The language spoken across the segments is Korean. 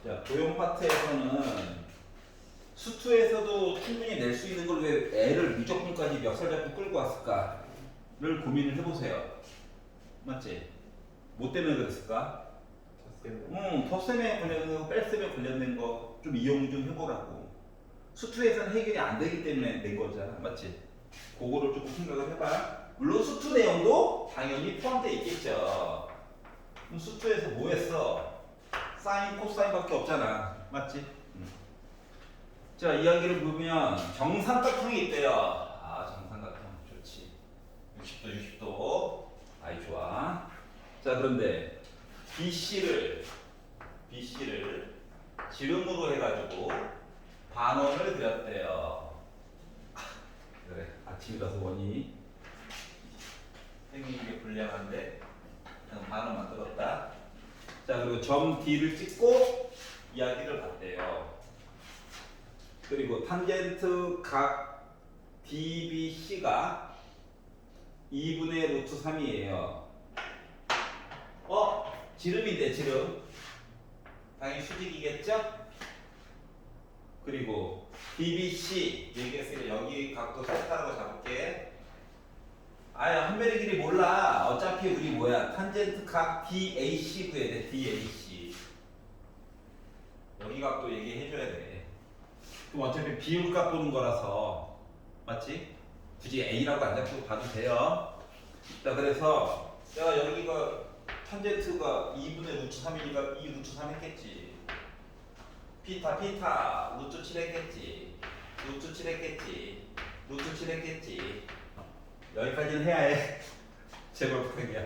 자, 도형 파트에서는 수투에서도 충분히 낼 수 있는 걸 왜 애를 무조건까지 멱살 잡고 끌고 왔을까를 고민을 해보세요. 맞지? 뭐 때문에 그랬을까? 덧셈에 관련된 거, 뺄셈에 관련된 거 좀 이용 좀 해보라고. 수투에서는 해결이 안 되기 때문에 낸 거잖아. 맞지? 그거를 조금 생각을 해봐. 물론 수투 내용도 당연히 포함되어 있겠죠. 그럼 수투에서 뭐 했어? 사인, 코사인밖에 없잖아. 맞지? 자, 이야기를 보면 정삼각형이 있대요. 아, 정삼각형 좋지. 60도, 60도. 아이 좋아. 자, 그런데 BC를 지름으로 해가지고 반원을 그렸대요. 그래, 아침이라서 원이 생기는 불량한데 그냥 반원 만들었다. 자, 그리고 점 D를 찍고 이야기를 봤대요. 그리고 탄젠트 각 DBC가 2분의 루트 3이에요. 지름인데 지름. 당연히 수직이겠죠? 그리고 DBC 얘기했으니까 여기 각도 세타라고 잡을게. 아야, 한별의 길이 몰라. 어차피 우리 뭐야? 탄젠트 각 DAC 구해야 돼. DAC. 여기 각도 얘기해줘야 돼. 그럼 어차피 비율값 보는 거라서 맞지? 굳이 A라고 안 잡고 봐도 돼요. 자, 그래서 내가 여기가 탄젠트가 2분의 루트 3이니까 2 루트 3 했겠지. 피타 루트 7 했겠지. 루트 7 했겠지. 루트 7 했겠지. 여기까지는 해야 해. 제발 부탁이야.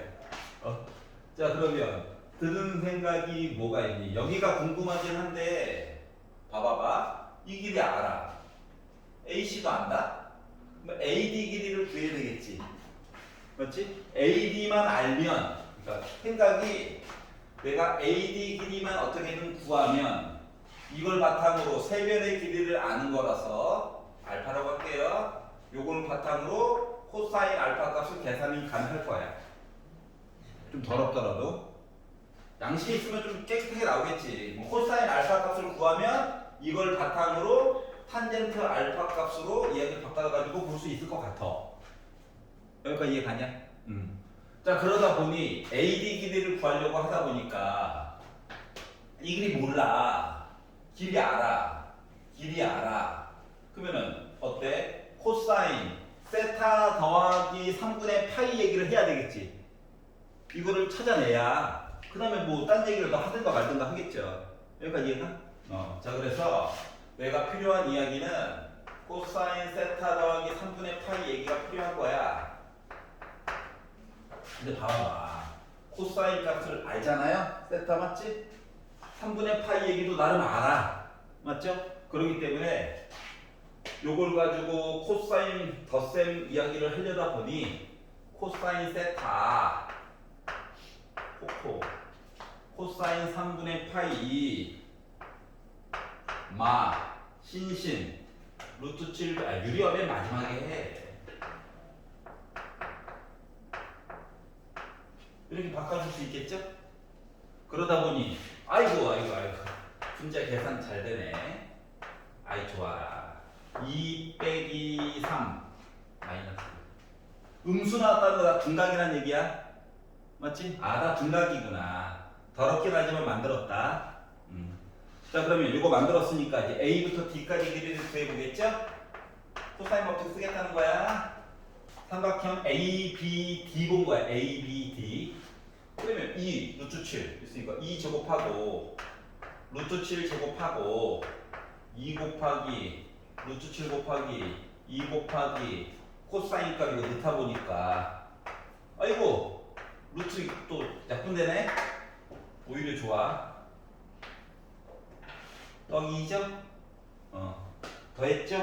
자, 그러면 드는 생각이 뭐가 있니? 여기가 궁금하긴 한데 봐봐봐. 이 길이 알아. AC도 안다? 그럼 AD 길이를 구해야 되겠지. 맞지? AD만 알면, 그러니까 생각이 내가 AD 길이만 어떻게든 구하면 이걸 바탕으로 세변의 길이를 아는 거라서 알파라고 할게요. 요걸 바탕으로 코사인 알파 값을 계산이 가능할 거야. 좀 더럽더라도 양식이 있으면 좀 깨끗하게 나오겠지. 뭐 코사인 알파 값을 구하면 이걸 바탕으로 탄젠트 알파 값으로 이야기를 바꿔가지고 볼 수 있을 것 같아. 여기까지 이해 가냐? 자, 그러다 보니 AD 길이를 구하려고 하다 보니까 이 길이 몰라. 길이 알아. 길이 알아. 그러면은 어때? 코사인 세타 더하기 3분의 파이 얘기를 해야 되겠지. 이거를 찾아내야 그 다음에 뭐 딴 얘기를 더 하든가 말든가 하겠죠. 여기까지 이해가? 자, 그래서 내가 필요한 이야기는 코사인 세타 더하기 3분의 파이 얘기가 필요한 거야. 근데 봐봐. 코사인 값을 알잖아요? 세타 맞지? 3분의 파이 얘기도 나름 알아. 맞죠? 그렇기 때문에 요걸 가지고 코사인 덧셈 이야기를 하려다 보니 코사인 세타 코사인 3분의 파이 마 신신 루트 7 유리화 맨 마지막에 해. 이렇게 바꿔줄 수 있겠죠? 그러다 보니 아이고 진짜 계산 잘 되네. 아이 좋아라. 2 빼기 3 마이너스. 음수 나왔다는 거 다 둔각이란 얘기야. 맞지? 나 둔각이구나. 더럽긴 하지만 만들었다. 자, 그러면 이거 만들었으니까 이제 A부터 D까지 길이를 구해보겠죠? 코사인 법칙 쓰겠다는 거야. 삼각형 ABD 본 거야. ABD. 그러면 2 루트 7 있으니까 2 제곱하고 루트 7 제곱하고 2 곱하기 루트 7 곱하기 2 곱하기 코사인 값 이거 넣다 보니까 아이고 루트 또 약분되네. 오히려 좋아. 떡 2죠? 더했죠?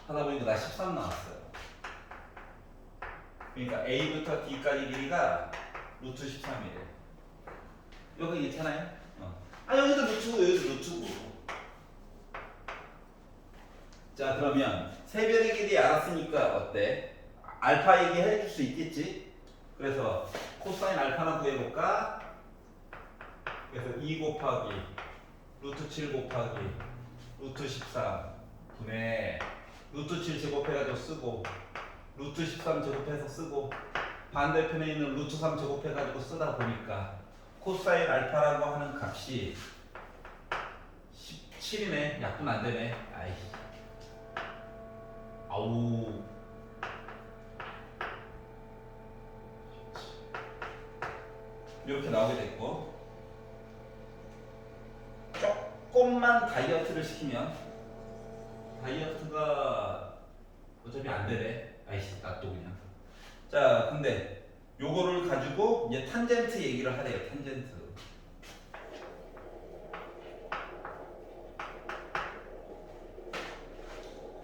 하다 보니까 나 13 나왔어요. 그러니까 A부터 D까지 길이가 루트 13이래. 여기 괜찮아요? 여기도 루트고 여기도 루트고. 자, 그러면 세변의 길이 알았으니까 어때? 알파 얘기해 줄 수 있겠지? 그래서 코사인 알파나 구해볼까? 그래서 2 곱하기 루트 7 곱하기 루트 13 분의 루트 7 제곱해가지고 쓰고 루트 13 제곱해서 쓰고 반대편에 있는 루트 3 제곱해가지고 쓰다 보니까 코사인 알파라고 하는 값이 17이네. 약분 안 되네. 아이씨. 아우. 이렇게 나오게 됐고, 조금만 다이어트를 시키면 다이어트가 어차피 안 되네. 아이씨, 나 또 그냥. 자, 근데 요거를 가지고 이제 탄젠트 얘기를 하래요. 탄젠트.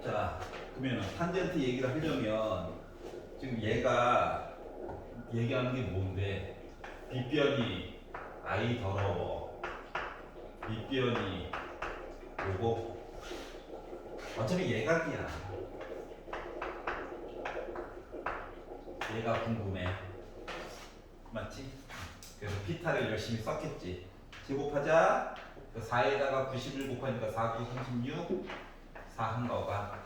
자, 그러면 탄젠트 얘기를 하려면 지금 얘가 얘기하는 게 뭔데? 빗변이 아이 더러워. 밑변이 요거. 어차피 예각이야. 얘가 궁금해. 맞지? 그래서 피타를 열심히 썼겠지. 제곱하자. 4에다가 91 곱하니까 4, 9, 36. 4 한거가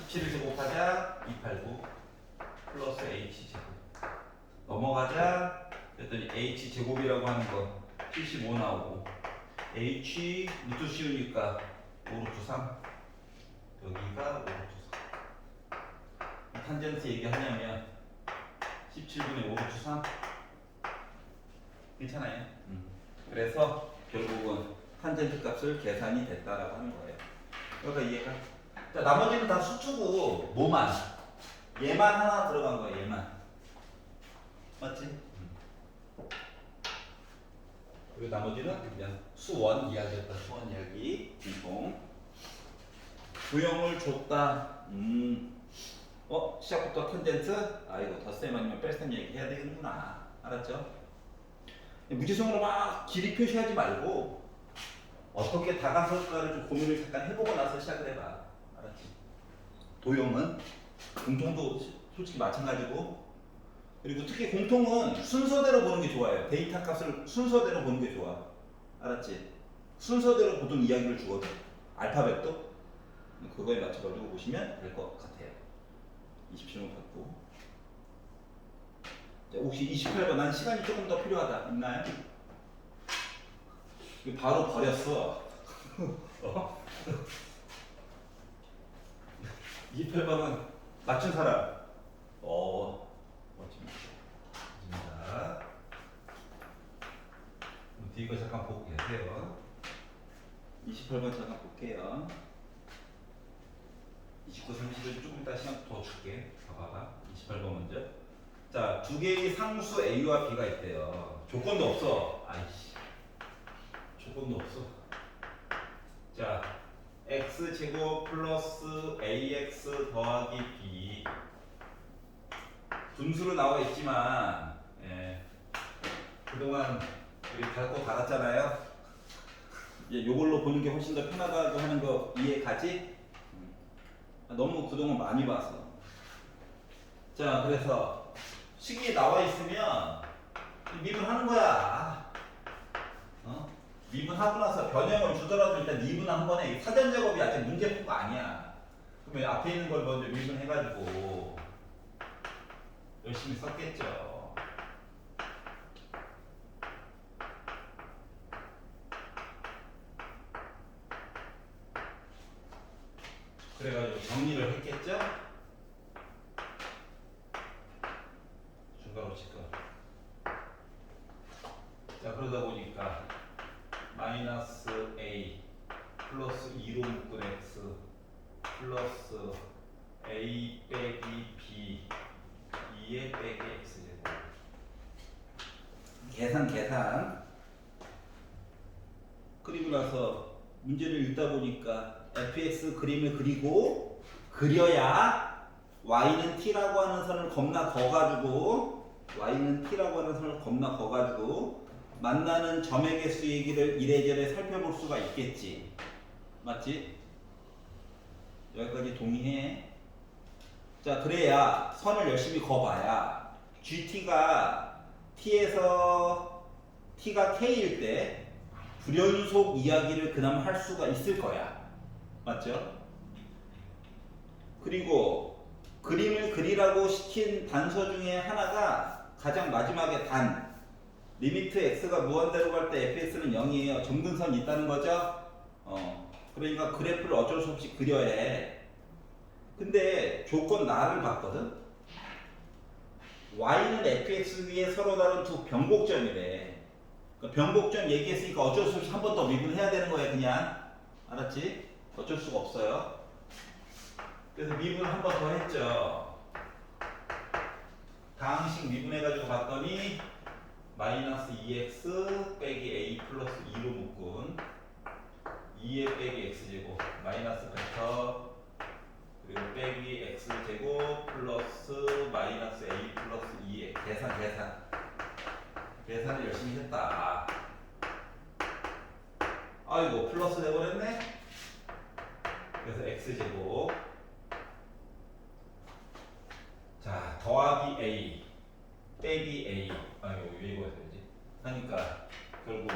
17을 제곱하자. 289 플러스 h 제곱. 넘어가자. 그랬더니 h 제곱이라고 하는 거 75 나오고 h 루트 씌우니까 5 루트 3. 여기가 5 루트 3. 탄젠트 얘기하냐면 17분의 5 루트 3. 괜찮아요? 그래서 결국은 탄젠트 값을 계산이 됐다라고 하는 거예요. 그러니까 이해가? 자, 나머지는 다 수투고 뭐만? 얘만 하나 들어간 거야. 얘만. 맞지? 그리고 나머지는 그냥 수원 이야기였다. 수원 이야기. 공통. 구형을 줬다. 시작부터 탄젠트? 아, 이거 덧셈 아니면 뺄셈 얘기해야 되겠구나. 알았죠? 무지성으로 막 길이 표시하지 말고 어떻게 다가설까를 좀 고민을 잠깐 해보고 나서 시작을 해봐. 알았지? 도형은 공통도 솔직히 마찬가지고, 그리고 특히 공통은 순서대로 보는 게 좋아요. 데이터 값을 순서대로 보는 게 좋아. 알았지? 순서대로 보통 이야기를 주거든. 알파벳도 그거에 맞춰가지고 보시면 될 것 같아요. 27번 받고. 자, 혹시 28번 난 시간이 조금 더 필요하다. 있나요? 이거 바로 버렸어. 28번은 맞춘 사람. 멋집니다. 뒤에 거 잠깐 보고 계세요. 28번 잠깐 볼게요. 29, 30을 조금 이따 시간 더 줄게. 봐봐. 28번 먼저. 자, 두 개의 상수 A와 B가 있대요. 조건도 없어. 아이씨. 조건도 없어. 자, x제곱 플러스 ax 더하기 b. 분수로 나와 있지만, 그동안 우리 밟고 갈았잖아요. 이제 요걸로 보는 게 훨씬 더 편하다고 하는 거 이해 가지? 너무 그동안 많이 봐서. 자, 그래서 식이 나와 있으면 미분하는 거야. 미분하고 나서 변형을 주더라도 일단 미분한 한 번에 사전 작업이 아직 문제풀이가 아니야. 그러면 앞에 있는 걸 먼저 미분해가지고 열심히 썼겠죠. 그래가지고 정리를 했겠죠? 중괄호 치과. 자, 그러다 보니까 마이너스 a 플러스 2로 묶은 x 플러스 a 빼기 b 2에 빼기 x제곱. 계산 그리고 나서 문제를 읽다 보니까 fx 그림을 그려야 y는 t라고 하는 선을 겁나 거가지고 만나는 점의 개수 얘기를 이래저래 살펴볼 수가 있겠지. 맞지? 여기까지 동의해. 자, 그래야 선을 열심히 그어봐야 GT가 T에서 T가 K일 때 불연속 이야기를 그나마 할 수가 있을 거야. 맞죠? 그리고 그림을 그리라고 시킨 단서 중에 하나가 가장 마지막에 단 리미트 x가 무한대로 갈 때 fx는 0이에요. 점근선이 있다는 거죠. 그러니까 그래프를 어쩔 수 없이 그려야 해. 근데 조건 나를 봤거든. y는 fx 위에 서로 다른 두 변곡점이래. 그러니까 변곡점 얘기했으니까 어쩔 수 없이 한 번 더 미분해야 되는 거야. 그냥 알았지? 어쩔 수가 없어요. 그래서 미분 한 번 더 했죠. 다항식 미분해가지고 봤더니 마이너스 2x 빼기 a 플러스 2로 묶은 2의 빼기 x제곱 마이너스 벡터 그리고 빼기 x제곱 플러스 마이너스 a 플러스 2의 계산을 열심히 했다. 아이고 플러스 돼버렸네. 그래서 x제곱 자 더하기 a 빼기 a 아이고 왜 이거 해야 되지? 하니까 결국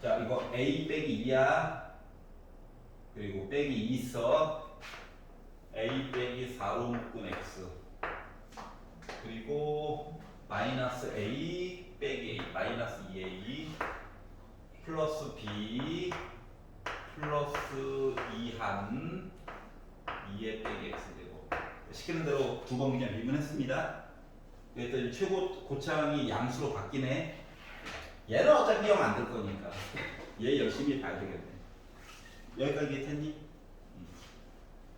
자 이거 a 빼기 2야. 그리고 빼기 2 있어. a 빼기 4로 묶은 x 그리고 마이너스 a 빼기 a 마이너스 2a 플러스 b 플러스 2한 2의 빼기 x제곱 시키는 대로 두 번 그냥 미분했습니다. 그랬더니 최고 고창이 양수로 바뀌네. 얘는 어차피 0 안 될 거니까 얘 열심히 봐야 되겠네. 여기까지 이해했니?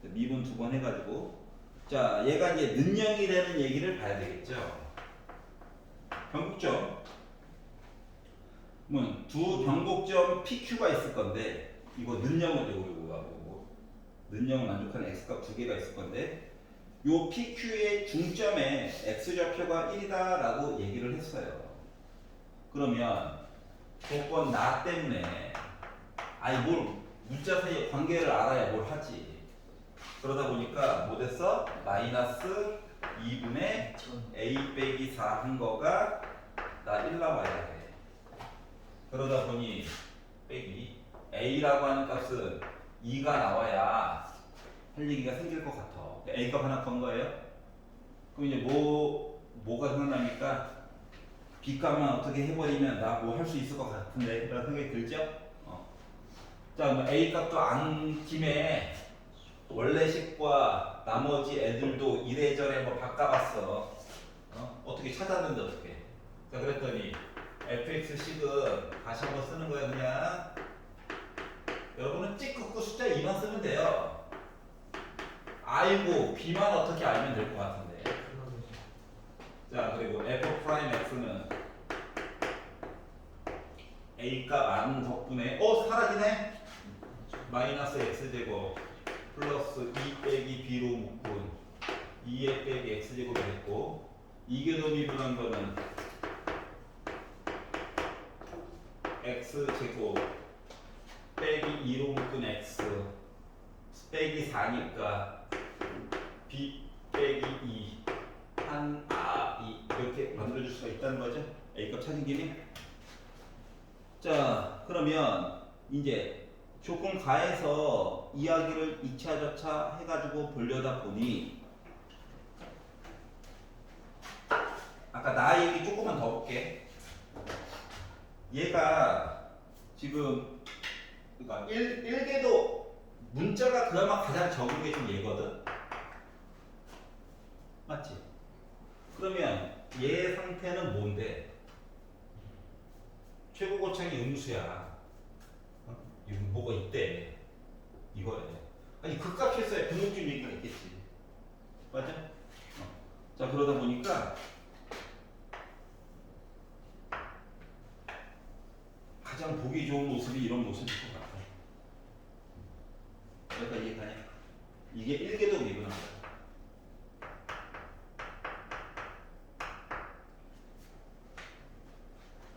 미분 두 번 해가지고 자 얘가 이제 는영이 되는 얘기를 봐야 되겠죠. 변곡점 두 변곡점 PQ가 있을 건데 이거 는영은 이거 는영을 만족하는 x값 두 개가 있을 건데 요 PQ의 중점에 x좌표가 1이다라고 얘기를 했어요. 그러면 조건 나 때문에 아니 뭘 문자 사이의 관계를 알아야 뭘 하지. 그러다 보니까 뭐 됐어? 마이너스 2분의 a 빼기 4 한 거가 나 1 나와야 돼. 그러다 보니 빼기 a라고 하는 값은 2가 나와야 할 얘기가 생길 것 같아. a 값 하나 건 거예요. 그럼 이제 뭐가 생각납니까? b 값만 어떻게 해버리면 나 뭐 할 수 있을 것 같은데 라는 생각이 들죠? 자, 뭐 a 값도 안 김에 원래 식과 나머지 애들도 이래저래 뭐 바꿔봤어. 어떻게 찾았는데 어떻게? 자, 그랬더니 fx식은 다시 한번 쓰는 거야 그냥. 여러분은 찍 긋고 숫자 2만 쓰면 돼요. i고 b만 어떻게 알면 될 것 같은데. 자, 그리고 f'x는 a값 아는 덕분에 사라지네. 마이너스 x제곱 플러스 2 빼기 b로 묶은 2의 빼기 x제곱이 됐고 이게 더 미분한 거는 x제곱 빼기 2로 묶은 x 빼기 4니까 b 빼기 2 한 이렇게 만들어줄 수가 있다는 거죠. a값 찾은 김에. 자 그러면 이제 조건 가에서 이야기를 2차 저차 해가지고 보려다 보니 아까 나 얘기 조금만 더 볼게. 얘가 지금 그러니까 1개도 문자가 그나마 가장 적은 게 좀 얘거든. 맞지? 그러면 얘 상태는 뭔데? 최고 고창이 음수야. 뭐가 있대. 이거야. 아니 극값했어야 변곡점 얘기가 있겠지. 맞아? 자 그러다 보니까 가장 보기 좋은 모습이 이런 모습일 것 같아. 그러니까 이해가냐? 이게 1개도 미분한 거야.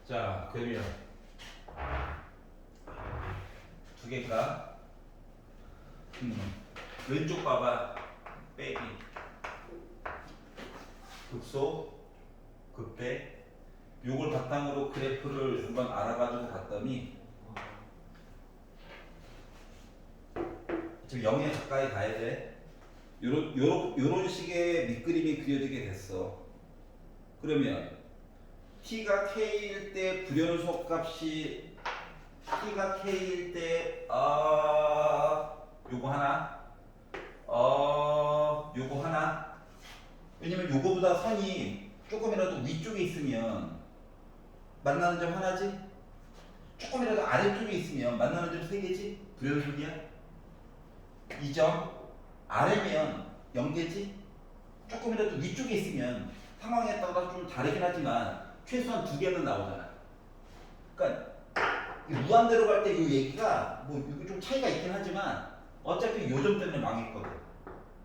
자 그러면 두 개가 왼쪽 봐봐. 빼기 극소 극배 요걸 바탕으로 그래프를 한번 알아가지고 봤더니 즉 0에 가까이 가야 돼. 요런 식의 밑그림이 그려지게 됐어. 그러면 t가 k일 때 불연속 값이 t가 k일 때 요거 하나 요거 하나. 왜냐면 요거보다 선이 조금이라도 위쪽에 있으면 만나는 점 하나지. 조금이라도 아래쪽에 있으면 만나는 점 세 개지. 불연속이야. 이 점 아래면 0개지. 조금이라도 위쪽에 있으면 상황에 따라 좀 다르긴 하지만 최소한 2개는 나오잖아. 그러니까 무한대로 갈 때 이 얘기가 뭐 이거 좀 차이가 있긴 하지만 어차피 요점 때문에 망했거든.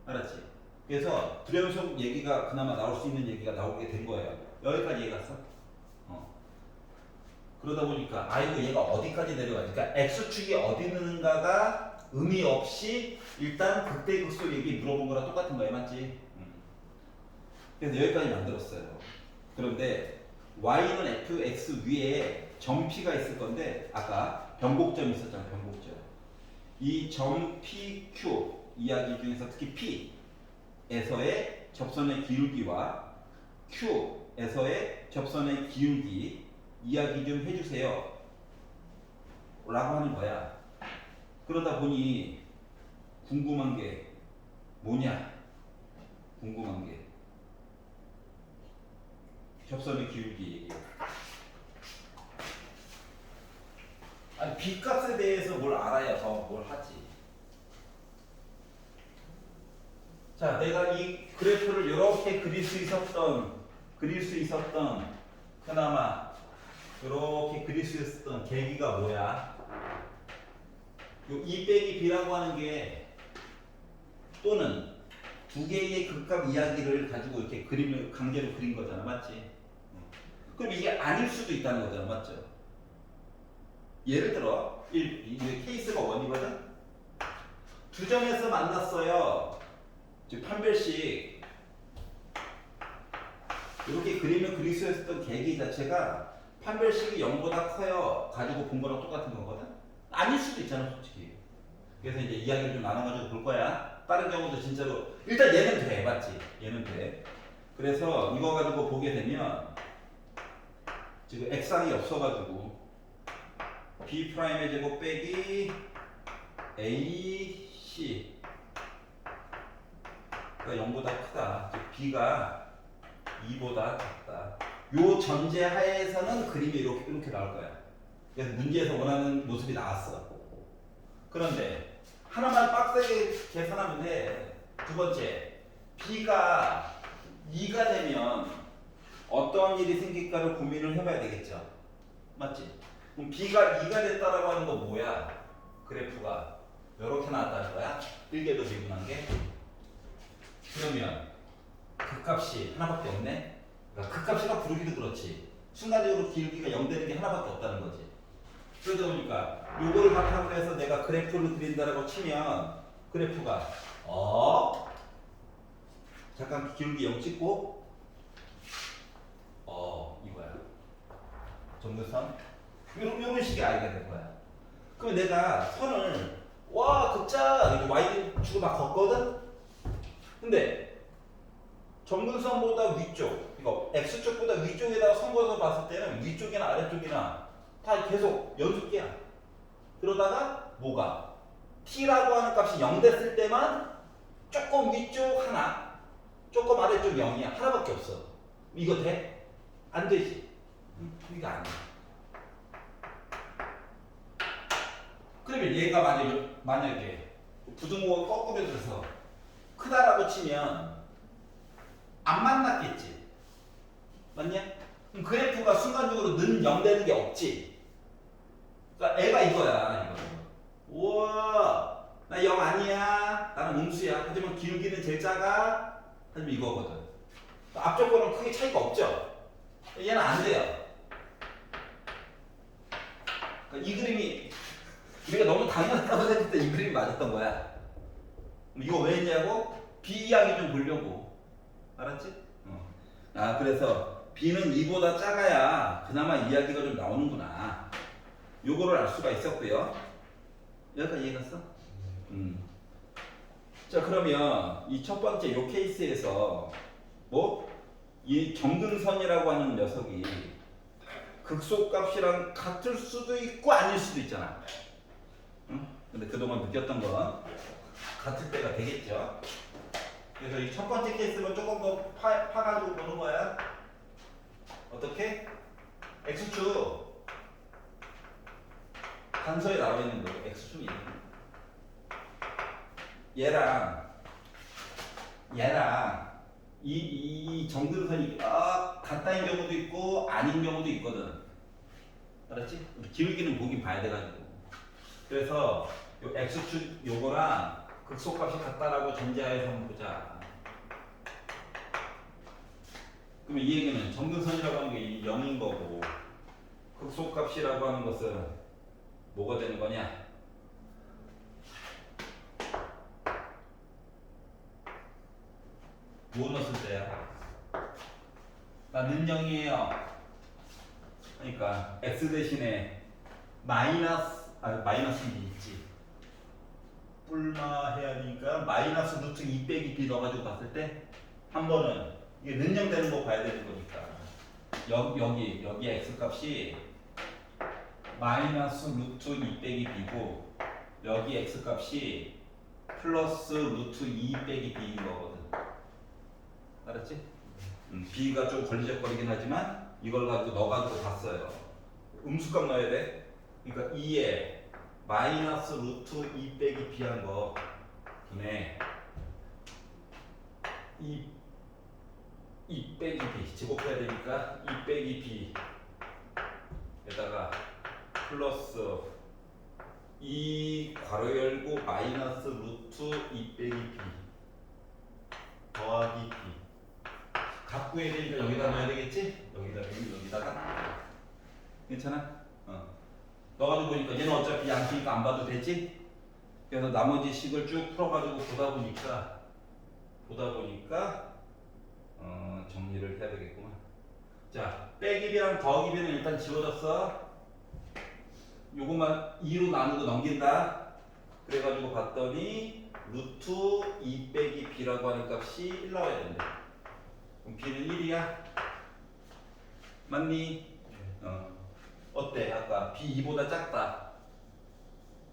알았지? 그래서 불연속 얘기가 그나마 나올 수 있는 얘기가 나오게 된 거예요. 여기까지 얘기 갔어. 그러다 보니까 아이고 얘가 어디까지 내려가지? 그러니까 x축이 어디 있는가가 의미 없이 일단 극대극소 얘기 물어본 거랑 똑같은 거야, 맞지? 그래서 여기까지 만들었어요. 그런데 y는 fx 위에 점 p가 있을 건데 아까 변곡점 있었잖아, 변곡점. 이 점 pq 이야기 중에서 특히 p에서의 접선의 기울기와 q에서의 접선의 기울기 이야기 좀 해주세요 라고 하는 거야. 그러다 보니 궁금한 게 뭐냐? 궁금한 게 접선의 기울기 얘기. 아니 B값에 대해서 뭘 알아야 더 뭘 하지. 자, 내가 이 그래프를 이렇게 그릴 수 있었던 그나마 이렇게 그릴 수 있었던 계기가 뭐야? 요 2 빼기 B라고 하는 게 또는 두 개의 극값 이야기를 가지고 이렇게 그림을 강제로 그린 거잖아, 맞지? 그럼 이게 아닐 수도 있다는 거잖아, 맞죠? 예를 들어 이게 케이스가 1이거든? 두 점에서 만났어요. 즉 판별식 이렇게 그림을 그릴 수 있었던 계기 자체가 판별식이 0보다 커요 가지고 본 거랑 똑같은 거거든? 아닐 수도 있잖아, 솔직히. 그래서 이제 이야기를 좀 나눠가지고 볼 거야. 다른 경우도 진짜로 일단 얘는 돼, 맞지? 얘는 돼. 그래서 이거 가지고 보게 되면 지금 x항이 없어가지고 b'의 제곱 빼기 ac 가 0보다 크다. 즉 b가 2보다 작다. 요 전제 하에서는 그림이 이렇게 나올 거야. 그래서 문제에서 원하는 모습이 나왔어. 그런데 하나만 빡세게 계산하면 돼. 두 번째, b가 2가 되면 어떤 일이 생길까를 고민을 해봐야 되겠죠. 맞지? 그럼 b가 2가 됐다라고 하는 거 뭐야? 그래프가 이렇게 나왔다는 거야. 1개도 미분한 게. 그러면 극값이 하나밖에 없네. 그러니까 극값이가 부르기도 그렇지. 순간적으로 기울기가 0 되는 게 하나밖에 없다는 거지. 그러다 보니까 요거를 바탕으로 해서 내가 그래프를 그린다라고 치면 그래프가 잠깐 기울기 0 찍고 이거야. 점근선 요런 식의 아이가 될 거야. 그럼 내가 선을 극자 y 주고 막 걷거든. 근데 점근선보다 위쪽, 이거 x쪽보다 위쪽에다가 선 그어서 봤을 때는 위쪽이나 아래쪽이나 다 계속 연속이야. 그러다가 뭐가? t라고 하는 값이 0 됐을 때만 조금 위쪽 하나, 조금 아래쪽 0이야. 하나밖에 없어. 이거 돼? 안 되지. 이거 안 돼. 그러면 얘가 만약에 부등호가 거꾸로져서 크다라고 치면 안 만났겠지. 맞냐? 그럼 그래프가 순간적으로 는 0 되는 게 없지. 그러니까 애가 이거야. 우와, 나 0 아니야. 나는 음수야. 하지만 기울기는 제일 작아. 하지만 이거거든. 그러니까 앞쪽 거랑 크게 차이가 없죠. 얘는 안 돼요. 그러니까 이 그림이 우리가 너무 당연하다고 생각했을 때 이 그림이 맞았던 거야. 이거 왜 했냐고? B 이야기 좀 보려고. 알았지? 그래서 B는 2보다 작아야 그나마 이야기가 좀 나오는구나. 요거를 알 수가 있었고요. 여기까지 이해갔어? 자, 그러면 이 첫 번째 요 케이스에서 뭐 이 정근선이라고 하는 녀석이 극소값이랑 같을 수도 있고 아닐 수도 있잖아. 응? 근데 그동안 느꼈던 건 같을 때가 되겠죠. 그래서 이 첫 번째 케이스는 조금 더 파가지고 보는 거야. 어떻게? X축 단서에 나와 있는 거 X축이 얘랑 이 정근선이 같다인 경우도 있고 아닌 경우도 있거든. 알았지? 기울기는 보긴 봐야 돼가지고. 그래서 요 X축 요거랑 극소값이 같다라고 전제하에서 한번 보자. 그러면 이 얘기는 정근선이라고 하는 게 0인 거고 극소값이라고 하는 것은 뭐가 되는 거냐? 뭐 넣었을 때야? 나는 0이에요. 그러니까 x 대신에 마이너스는 있지. 뿔마 해야 되니까 마이너스 루트 2 빼기 b 넣어가지고 봤을 때 한 번은 이게 능정되는 거 봐야 되는 거니까 여기 x 값이 마이너스 루트 2 빼기 b고 여기 x 값이 플러스 루트 2 빼기 b인 거거든. 알았지? b가 좀 걸리적거리긴 하지만 이걸 가지고 넣어가지고 봤어요. 음수값 넣어야 돼. 그러니까 2에 마이너스 루트 2 빼기 b 한 거 분에 2 빼기 b 제곱해야 되니까 2 빼기 b에다가 플러스 2 괄호 열고 마이너스 루트 2 빼기 b 더하기 b 값 구해야 되니까 여기다 넣어야 되겠지? 여기다가 괜찮아? 넣어가지고 보니까 얘는 어차피 양수니까 안 봐도 되지? 그래서 나머지 식을 쭉 풀어가지고 보다 보니까 정리를 해야 되겠구만. 자, 빼기 b랑 더하기 b는 일단 지워졌어. 요것만 2로 나누고 넘긴다. 그래가지고 봤더니 루트 2 빼기 b라고 하는 값이 1 나와야 된대. 그럼 b는 1이야? 맞니? 어때? 아까 b 2보다 작다.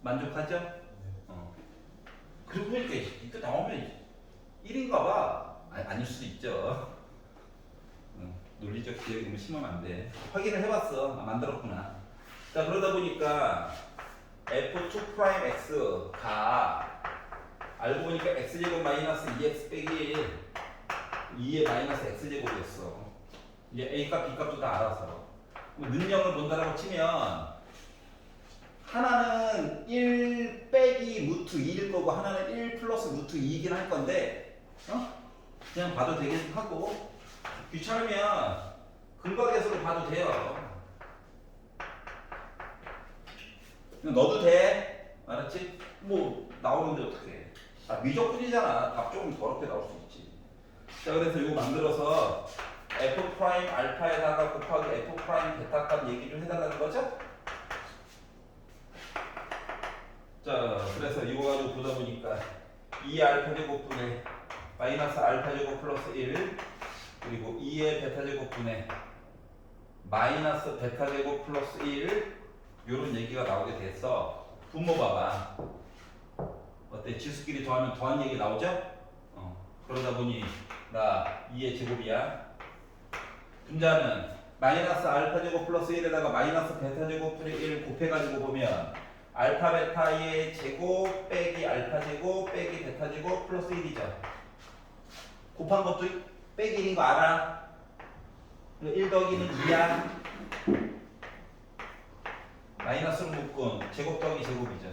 만족하죠? 그리고 보니까 이거 나오면 1인가 봐. 아닐 수도 있죠. 논리적 기억이 심하면 안 돼. 확인을 해봤어. 만들었구나. 자, 그러다 보니까 f2'x가 알고 보니까 x제곱 마이너스 2x 빼기 2의 마이너스 x제곱이었어. 이제 a값 b값도 다 알아서 능력을 본다라고 치면 하나는 1 빼기 루트 2일 거고 하나는 1 플러스 루트 2이긴 할 건데 그냥 봐도 되긴 하고 귀찮으면 근각에서도 봐도 돼요. 그냥 넣어도 돼. 알았지? 뭐 나오는데 어떡해. 미적분이잖아. 답 조금 더럽게 나올 수 있지. 자, 그래서 이거 만들어서 f 프라임 알파에다가 곱하기 f 프라임 베타 값 얘기 좀 해달라는 거죠? 자, 그래서 이거 가지고 보다 보니까 2의 알파 제곱분의 마이너스 알파 제곱 플러스 1 그리고 2의 베타 제곱분의 마이너스 베타 제곱 플러스 1 요런 얘기가 나오게 됐어. 분모 봐봐. 어때? 지수끼리 더하면 더한 얘기 나오죠? 그러다 보니 나 2의 제곱이야. 분자는 마이너스 알파 제곱 플러스 1에다가 마이너스 베타 제곱분의 1 곱해가지고 보면 알파 베타의 제곱 빼기 알파 제곱 빼기 베타 제곱 플러스 1이죠. 곱한 것도 빼기 1인 거 알아? 1 더하기는 2야. 마이너스로 묶은 제곱 더하기 제곱이죠.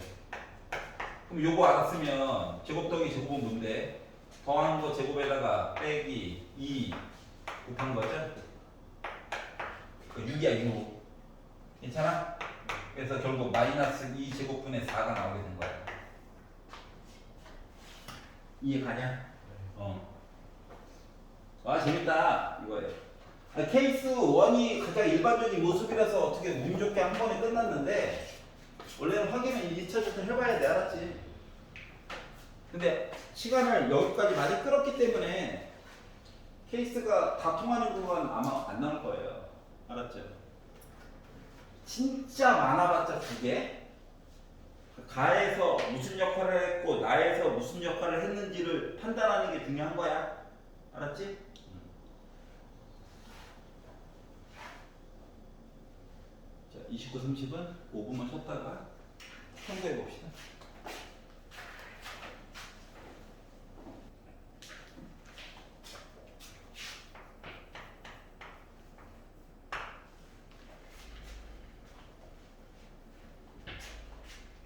그럼 요거 알았으면 제곱 더하기 제곱은 뭔데? 더한 거 제곱에다가 빼기 2 곱한 거죠? 6이야 6. 괜찮아? 그래서 결국 마이너스 2 제곱분의 4가 나오게 된 거야. 이해 가냐? 재밌다 이거예요. 케이스 1이 가장 일반적인 모습이라서 어떻게 운 좋게 한 번에 끝났는데 원래는 확인은 2차부터 해봐야 돼. 알았지? 근데 시간을 여기까지 많이 끌었기 때문에 케이스가 다 통하는 구간 아마 안 나올 거예요. 알았죠? 진짜 많아봤자 두 개. 가에서 무슨 역할을 했고 나에서 무슨 역할을 했는지를 판단하는 게 중요한 거야. 알았지? 자, 29, 30은 5분만 쉬었다가 청소해 봅시다.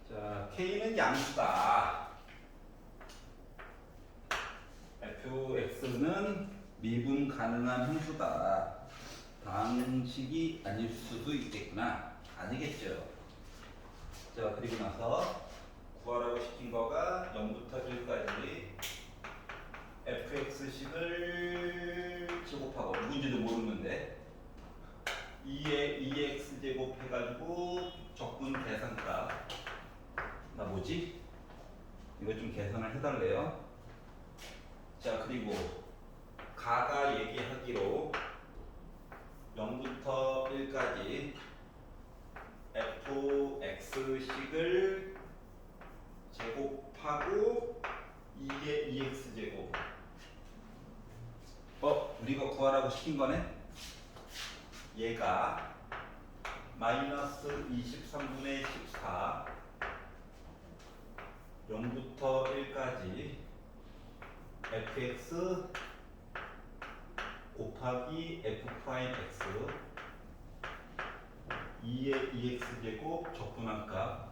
자, K는 양수다. fx는 미분 가능한 함수다. 방식이 아닐 수도 있겠구나. 아니겠죠. 자, 그리고 나서 구하라고 시킨 거가 0부터 1까지 fx식을 제곱하고 누군지도 모르는데 2에 2x 제곱 해가지고 적분 계산가. 나 뭐지? 이거 좀 계산을 해달래요. 자, 그리고 가가 얘기하기로 0부터 1까지 fx식을 제곱하고 2의 2x 제곱. 우리가 구하라고 시킨 거네? 얘가 마이너스 23분의 14 0부터 1까지 fx 곱하기 f 프라임 x 2의 2x 제곱 적분한 값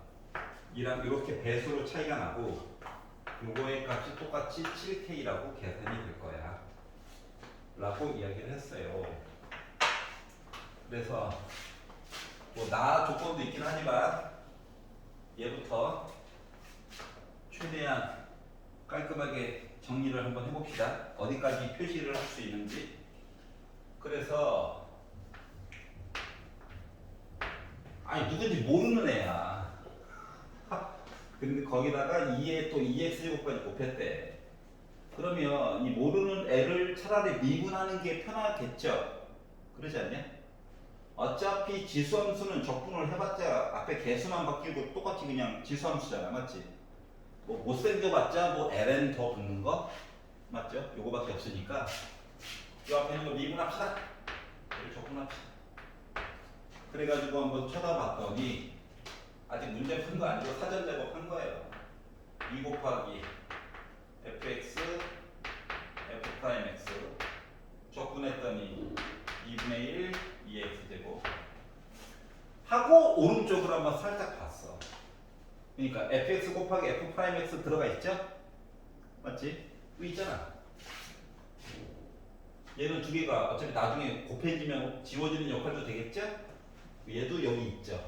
이랑 이렇게 배수로 차이가 나고 요거의 값이 똑같이 7k라고 계산이 될 거야 라고 이야기를 했어요. 그래서 뭐 나 조건도 있긴 하지만 얘부터 최대한 깔끔하게 정리를 한번 해봅시다. 어디까지 표시를 할 수 있는지. 그래서 아니 누군지 모르는 애야. 근데 거기다가 2에 또 2x 제곱까지 곱했대. 그러면 이 모르는 애를 차라리 미분하는 게 편하겠죠? 그러지 않냐? 어차피 지수함수는 적분을 해봤자 앞에 개수만 바뀌고 똑같이 그냥 지수함수잖아, 맞지? 뭐 못생겨봤자 뭐 ln 더 붙는 거 맞죠? 요거밖에 없으니까 이 앞에 있는 거 미분합시다. 여기 적분합시다. 그래가지고 한번 쳐다봤더니 아직 문제 푼 거 아니고 사전 작업한 거예요. 2 곱하기 fx f 프라임 x 적분했더니 2분의 1 2x 제곱 하고 오른쪽으로 한번 살짝 봤어. 그러니까 fx 곱하기 f 프라임 x 들어가 있죠? 맞지? 여기 있잖아. 얘는 두 개가 어차피 나중에 곱해지면 지워지는 역할도 되겠죠? 얘도 여기 있죠.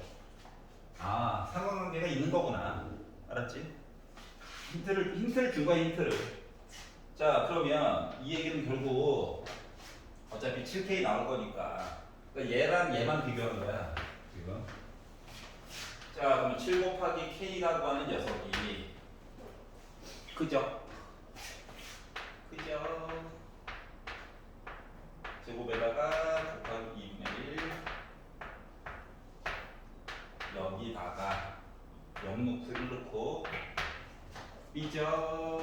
아, 상관관계가 있는 거구나. 알았지? 힌트를 준 거야, 힌트를. 자, 그러면 이 얘기는 결국 어차피 7K 나올 거니까 그러니까 얘랑 얘만 비교하는 거야, 지금. 자, 그럼 7 곱하기 K라고 하는 녀석이 그죠? 그죠? 제곱에다가 곱하기 2분의 1 여기다가 0 넣고 1 넣고 삐져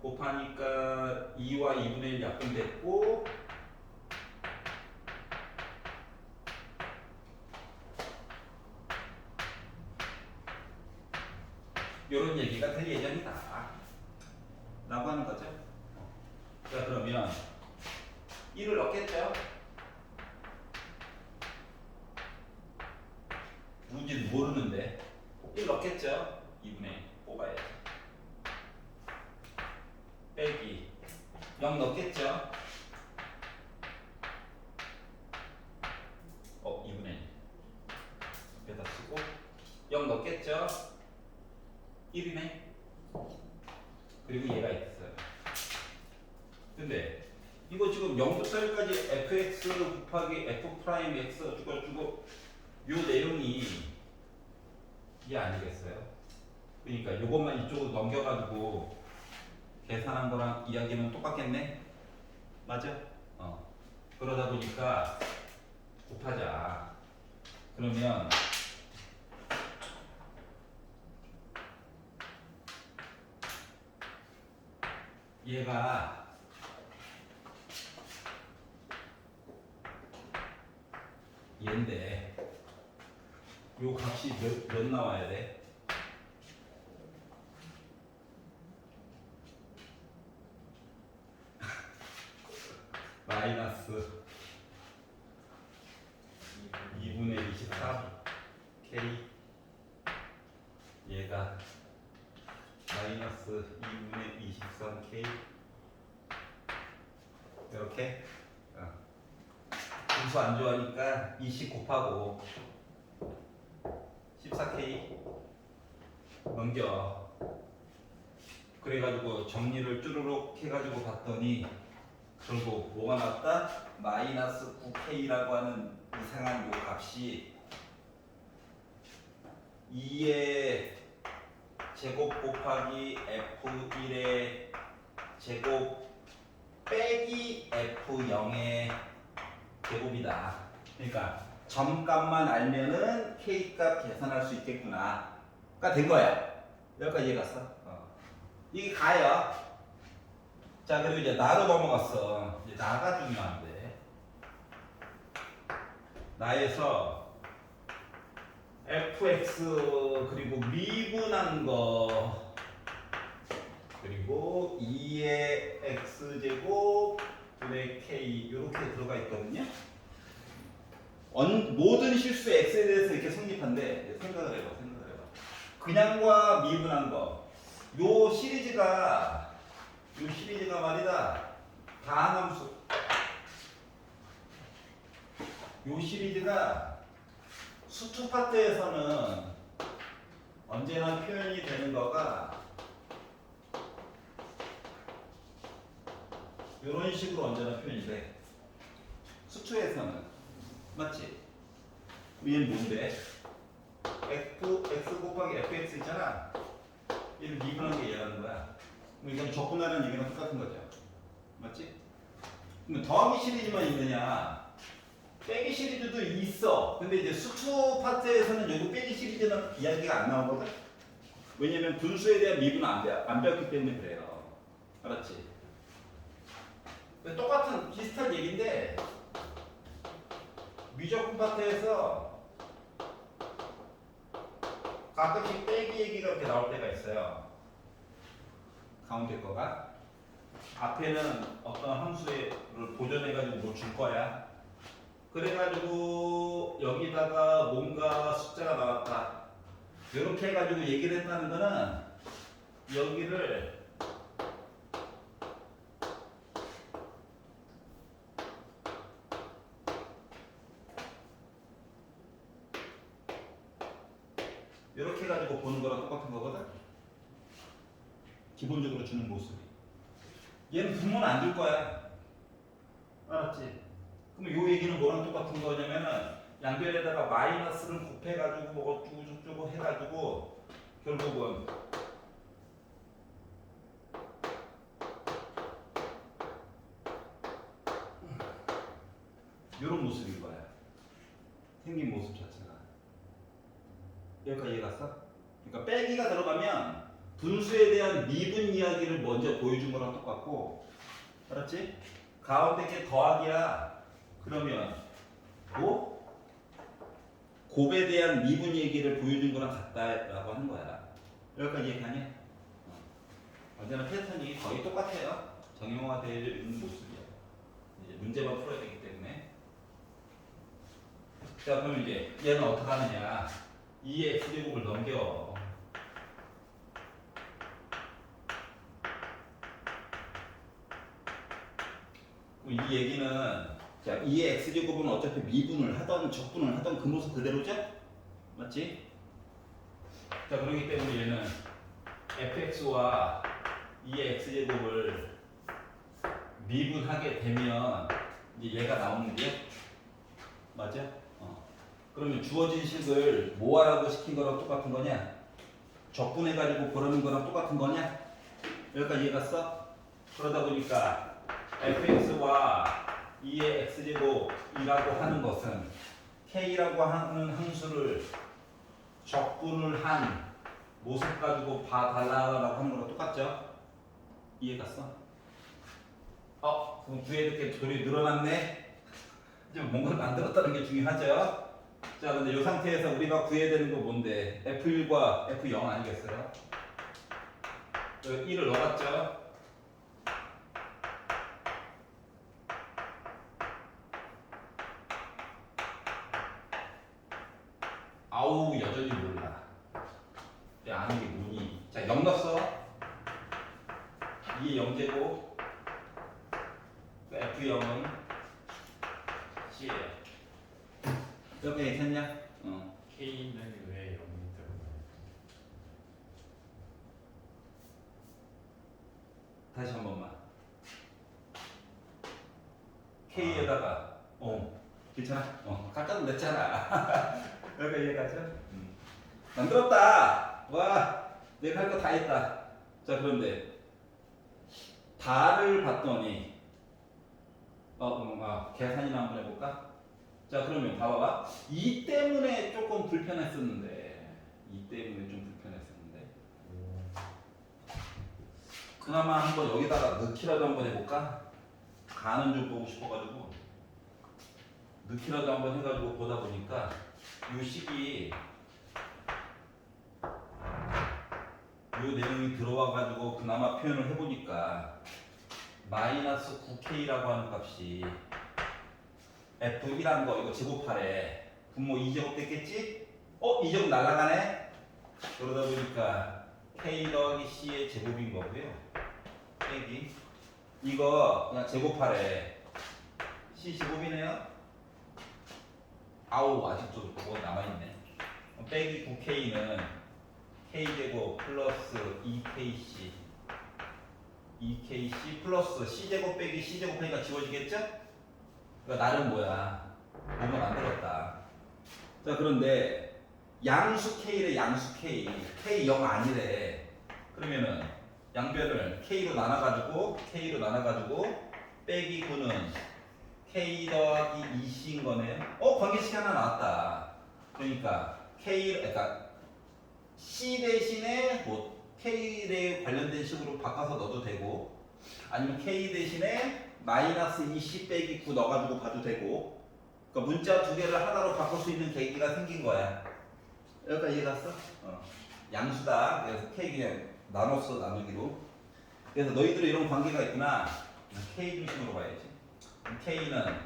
곱하니까 2와 2분의 1 약분됐고 요런 얘기가 될 예정이다 라고 하는 거죠. 자, 그러면 1을 넣겠죠? 누군지는 모르는데 1 넣겠죠? 2분의 1 뽑아야죠. 빼기 0 넣겠죠? 2분의 1 옆에다 쓰고 0 넣겠죠? 1이네. 그리고 얘가 있어요. 근데 이거 지금 0부터 1까지 fx 곱하기 f 프라임 x 어쩌고저쩌고 요 내용이 이게 아니겠어요? 그러니까 요것만 이쪽으로 넘겨가지고 계산한 거랑 이야기는 똑같겠네? 맞아? 그러다 보니까 곱하자. 그러면 얘가 얘인데 요 값이 몇 나와야 돼? 마이너스 2분의 24 K 얘가 마이너스 2분의 23K 이렇게 분수 안 좋아하니까 20 곱하고 14K 넘겨. 그래가지고 정리를 쭈루룩 해가지고 봤더니 결국 뭐가 나왔다? 마이너스 9K라고 하는 이상한 요 값이 2의 제곱 곱하기 F1의 제곱 빼기 F0의 제곱이다. 그러니까 점값만 알면은 K값 계산할 수 있겠구나. 가 된 거야. 여기까지 이해갔어? 이게 가요. 자, 그리고 이제 나로 넘어갔어. 이제 나가 중요한데. 나에서 fx 그리고 미분한 거 그리고 2의 x제곱 분의 k 이렇게 들어가 있거든요. 모든 실수 x에 대해서 이렇게 성립한데 생각을 해봐. 그냥과 미분한 거. 요 시리즈가 말이다. 다항함수. 요 시리즈가 수투 파트에서는 언제나 표현이 되는 거가 이런 식으로 언제나 표현이 돼. 수투에서는 맞지? 얘는 뭔데? x 곱하기 fx 있잖아. 얘를 미분한 게 얘라는 거야. 이건 적분하는 얘기랑 똑같은 거죠. 맞지? 그럼 더하기 시리즈만 있느냐? 빼기 시리즈도 있어. 근데 이제 수투 파트에서는 여기 빼기 시리즈는 이야기가 안 나오거든. 왜냐면 분수에 대한 미분은 안 배웠기 때문에 그래요. 알았지? 똑같은 비슷한 얘기인데 미적분 파트에서 가끔씩 빼기 얘기가 이렇게 나올 때가 있어요. 가운데 거가 앞에는 어떤 함수를 보존해가지고 뭘 줄 거야. 그래가지고 여기다가 뭔가 숫자가 나왔다. 이렇게 해가지고 얘기를 했다는 거는 여기를 이렇게 해가지고 보는 거랑 똑같은 거거든. 기본적으로 주는 모습이. 얘는 분모는 안 줄 거야. 알았지? 그럼 요 얘기는 뭐랑 똑같은 거냐면은 양변에다가 마이너스를 곱해가지고 뭐 어쩌고 저쩌고 해가지고 결국은 이런 모습인 거야. 생긴 모습 자체가. 여기까지 이해갔어? 그러니까 빼기가 들어가면 분수에 대한 미분 이야기를 먼저 보여준 거랑 똑같고, 알았지? 가운데 게 더하기야. 그러면 뭐? 곱에 대한 미분 얘기를 보여준 거랑 같다라고 하는 거야. 여기까지 이해가냐? 언제나 패턴이 거의 똑같아요. 정형화되어 있는 모습이야. 이제 문제만 풀어야 되기 때문에. 자, 그럼 이제 얘는 어떻게 하느냐? 2의 x제곱을 넘겨. 이 얘기는 자 2의 x제곱은 어차피 미분을 하던 적분을 하던 그 모습 그대로죠? 맞지? 자 그렇기 때문에 얘는 fx와 2의 x제곱을 미분하게 되면 이제 얘가 나오는 게 맞아? 그러면 주어진 식을 뭐하라고 시킨 거랑 똑같은 거냐? 적분해가지고 그러는 거랑 똑같은 거냐? 여기까지 이해갔어? 그러다 보니까 fx와 2의 x제곱이라고 하는 것은 k라고 하는 항수를 적분을 한 모습 가지고 봐달라고 하는 거랑 똑같죠? 이해갔어? 그럼 구해야 될 게 돌이 늘어났네? 이제 뭔가를 만들었다는 게 중요하죠? 자, 근데 이 상태에서 우리가 구해야 되는 거 뭔데? F1과 F0 아니겠어요? 1을 넣어봤죠? 아우, 여전히 몰라. 근데 아는 게 뭐니? 자, 0 넣었어. 2의 0제곱. F0은 C예요. 이렇게 괜찮냐? K는 왜 0이 들어가요? 다시 한 번만. K에다가 괜찮아? 깎아도 냈잖아. 여기까 이해가죠? 만들었다. 와, 내가 할 거 다 했다. 자, 그런데 다를 봤더니 계산이나 한번 해볼까? 자, 그러면 봐봐봐. 이 때문에 조금 불편했었는데, 그나마 한번 여기다가 넣기라도 한번 해볼까? 가는 좀 보고 싶어가지고 넣기라도 한번 해가지고 보다 보니까 이 식이 이 내용이 들어와가지고 그나마 표현을 해보니까 마이너스 9K라고 하는 값이 F1한 거 이거 제곱하래. 분모 2제곱 됐겠지? 2제곱 날라가네? 그러다 보니까 K 더하기 C의 제곱인 거고요. 빼기 이거 그냥 제곱하래. C 제곱이네요. 아우, 아직도 그거 남아있네. 빼기 9K는 K제곱 플러스 2KC 플러스 C제곱 빼기 C제곱 하니까 지워지겠죠? 그러니까 나름 뭔가 만들었다. 자, 그런데 양수 K래. 양수 K 0 아니래. 그러면은 양변을 K로 나눠가지고 빼기 9는 K 더하기 2C인 거네. 관계식 하나 나왔다. 그러니까 그러니까 C 대신에 K에 관련된 식으로 바꿔서 넣어도 되고, 아니면 K 대신에 마이너스 2C 빼기 9 넣어가지고 봐도 되고, 그러니까 문자 두 개를 하나로 바꿀 수 있는 계기가 생긴 거야. 여기까지 이해갔어? 양수다. 그래서 K 그냥 나눴어, 나누기로. 그래서 너희들이 이런 관계가 있구나. K 중심으로 봐야지. K는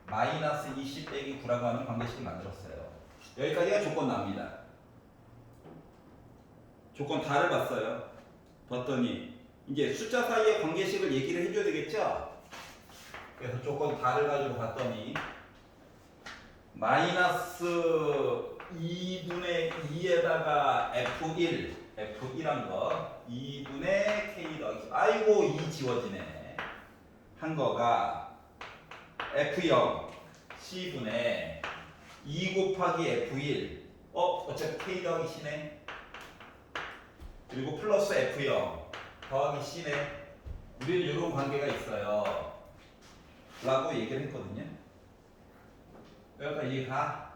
마이너스 20 빼기 9라고 하는 관계식을 만들었어요. 여기까지가 조건 나옵니다. 조건 다를 봤어요. 봤더니 이제 숫자 사이의 관계식을 얘기를 해줘야 되겠죠? 그래서 조건 다를 가지고 봤더니 마이너스 2분의 2에다가 F1한 거 2분의 K 더하기 아이고 2 지워지네 한 거가 F0 C분의 2 곱하기 F1 어차피 K 더하기 C네. 그리고 플러스 F0 더하기 C네. 우리는 이런 관계가 있어요 라고 얘기를 했거든요. 여기까지 이해가?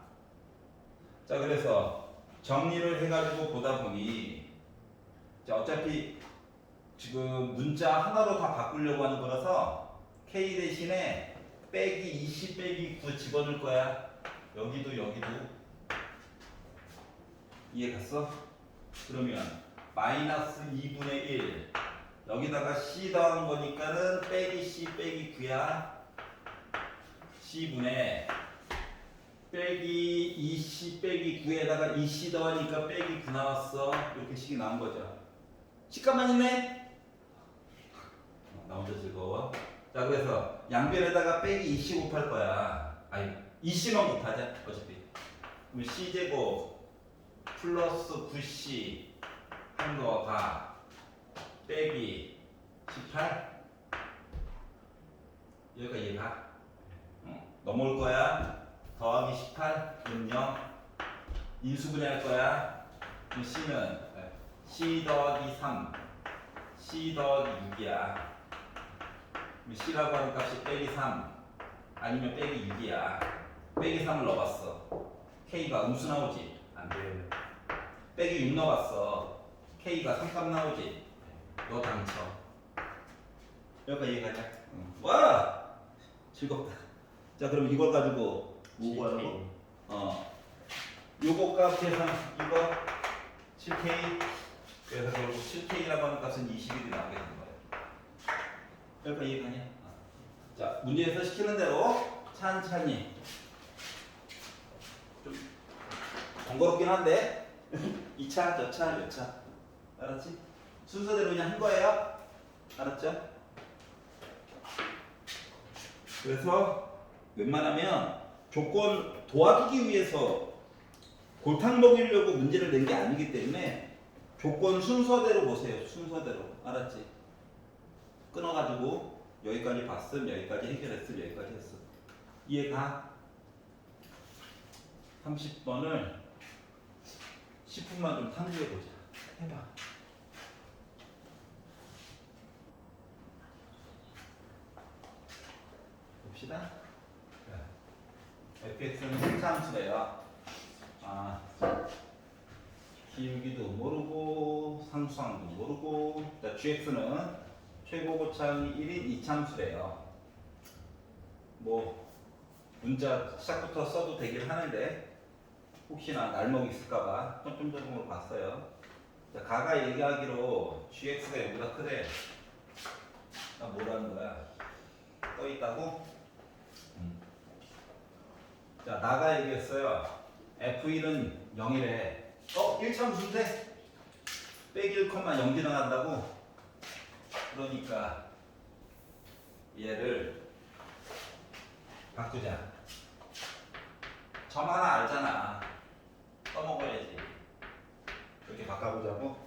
자, 그래서 정리를 해가지고 보다 보니 자, 어차피 지금 문자 하나로 다 바꾸려고 하는 거라서 K 대신에 빼기 20 빼기 9 집어넣을 거야. 여기도 이해 갔어? 그러면 마이너스 2분의 1 여기다가 C 더한 거니까는 빼기 C 빼기 9야. C분의 빼기 2C 빼기 9에다가 2C 더하니까 빼기 9 나왔어. 이렇게 식이 나온 거죠. 식감만 있네? 나 혼자 즐거워. 자, 그래서 양변에다가 빼기 2C 곱할 거야. 아니, 2C만 곱하자. 어차피. 그럼 C제곱 플러스 9C 한 거가 빼기 18? 여기까지 이해가? 넘어올 거야. 더하기 18, 그럼 0. 인수분해 할 거야. 그럼 C는 C 더하기 3 C 더하기 6이야. C라고 하는 값이 빼기 3 아니면 빼기 6이야. 빼기 3을 넣어봤어. K가 음수 나오지? 안 돼. 네. 빼기 6 넣어봤어. K가 3값 나오지? 너 당첨. 여기까지 이해가냐? 와! 즐겁다. 자, 그럼 이걸 가지고 뭐 구하라고? 요거 값 계산 이거 7K. 그래서 결국 7K라고 하는 값은 21이 나오게 되는 거예요. 여기까지 이해가냐? 자, 문제에서 시키는 대로 찬찬히 좀 번거롭긴 한데 2차, 저차, 요차 알았지? 순서대로 그냥 한 거예요. 알았죠? 그래서 웬만하면 조건 도와주기 위해서 골탕 먹이려고 문제를 낸 게 아니기 때문에 조건 순서대로 보세요. 순서대로. 알았지? 끊어가지고 여기까지 봤음, 여기까지 해결했음, 여기까지 했음. 이해가? 30번을 10분만 좀 탐구해보자. 해봐. 봅시다. fx는 상수래요. 기울기도 모르고 상수항도 모르고. 자, gx는 최고고차항이 1인 이참수래요. 뭐 문자 시작부터 써도 되긴 하는데 혹시나 날먹이 있을까봐 점점점으로 봤어요. 자, 가가 얘기하기로 gx가 0보다 크대. 나 뭐라는 거야? 떠 있다고? 자, 나가 얘기했어요. f1은 0이래. 1참수인데? 빼기 1,0 지나간다고? 그러니까 얘를 바꾸자. 점 하나 알잖아. 써먹어야지. 이렇게 바꿔보자고.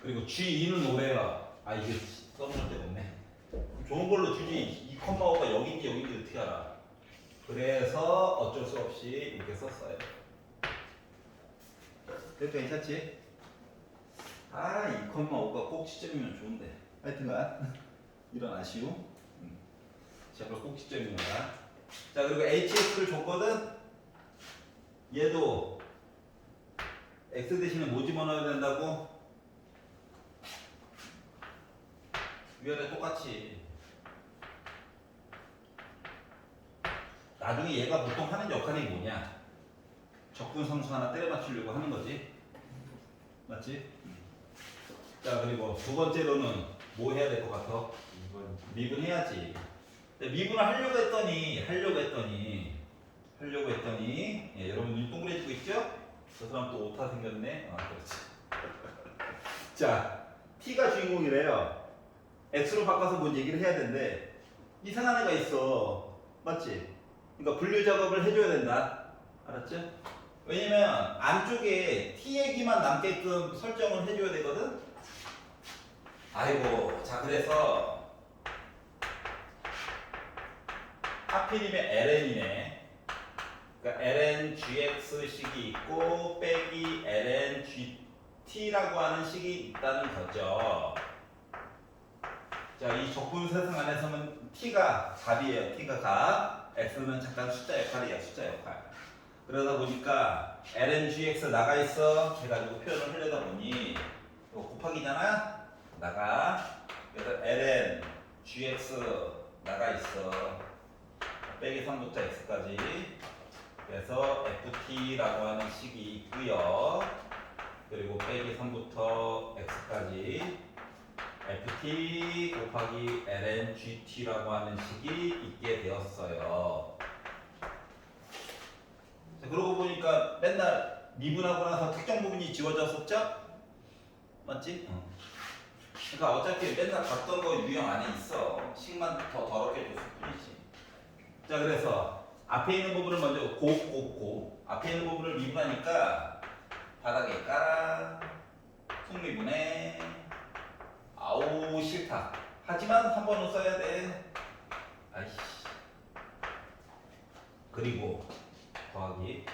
그리고 G2는 뭐래요? 이게 써먹을 데가 없네. 좋은 걸로 주지. 2,5가 여긴지 여긴지 어떻게 알아? 그래서 어쩔 수 없이 이렇게 썼어요. 그러니까 괜찮지? 2,5가 꼭 시점이면 좋은데. 하여튼간 이런 아쉬움. 제발 꼭 시점이면. 자, 그리고 hx를 줬거든. 얘도 x 대신에 뭐 집어넣어야 된다고? 위아래 똑같이. 나중에 얘가 보통 하는 역할이 뭐냐? 적분상수 하나 때려 맞추려고 하는 거지. 맞지? 자, 그리고 두 번째로는 뭐 해야 될 것 같아? 미분해야지. 미분을 하려고 했더니 예, 여러분 눈이 동그래지고 있죠? 저 사람 또 오타 생겼네. 그렇지. 자, t가 주인공이래요. x로 바꿔서 뭔 얘기를 해야 되는데 이상한 애가 있어. 맞지? 그러니까 분류 작업을 해줘야 된다. 알았죠? 왜냐면 안쪽에 t 얘기만 남게끔 설정을 해줘야 되거든. 아이고, 자, 그래서 하필이면 ln이네. 그러니까 ln gx 식이 있고 빼기 ln gt라고 하는 식이 있다는 거죠. 자, 이 적분 세상 안에서는 t가 답이에요. t가 값. x는 잠깐 숫자 역할이야. 숫자 역할. 그러다 보니까 ln gx 나가 있어 해가지고 표현을 하려다 보니 이거 곱하기잖아. 나가. 그래서 ln gx 나가 있어. 빼기 3부터 x까지. 그래서 ft라고 하는 식이 있고요. 그리고 빼기 3부터 x까지 ft 곱하기 ln gt라고 하는 식이 있게 되었어요. 자, 그러고 보니까 맨날 미분하고 나서 특정 부분이 지워졌었죠? 맞지? 그러니까 어차피 맨날 봤던 거 유형 안에 있어. 식만 더 더럽게 줬을 뿐이지. 자, 그래서 앞에 있는 부분을 먼저 고 앞에 있는 부분을 미분하니까 바닥에 깔아. 속미분해. 아우 싫다. 하지만 한 번은 써야 돼. 아이씨. 그리고 더하기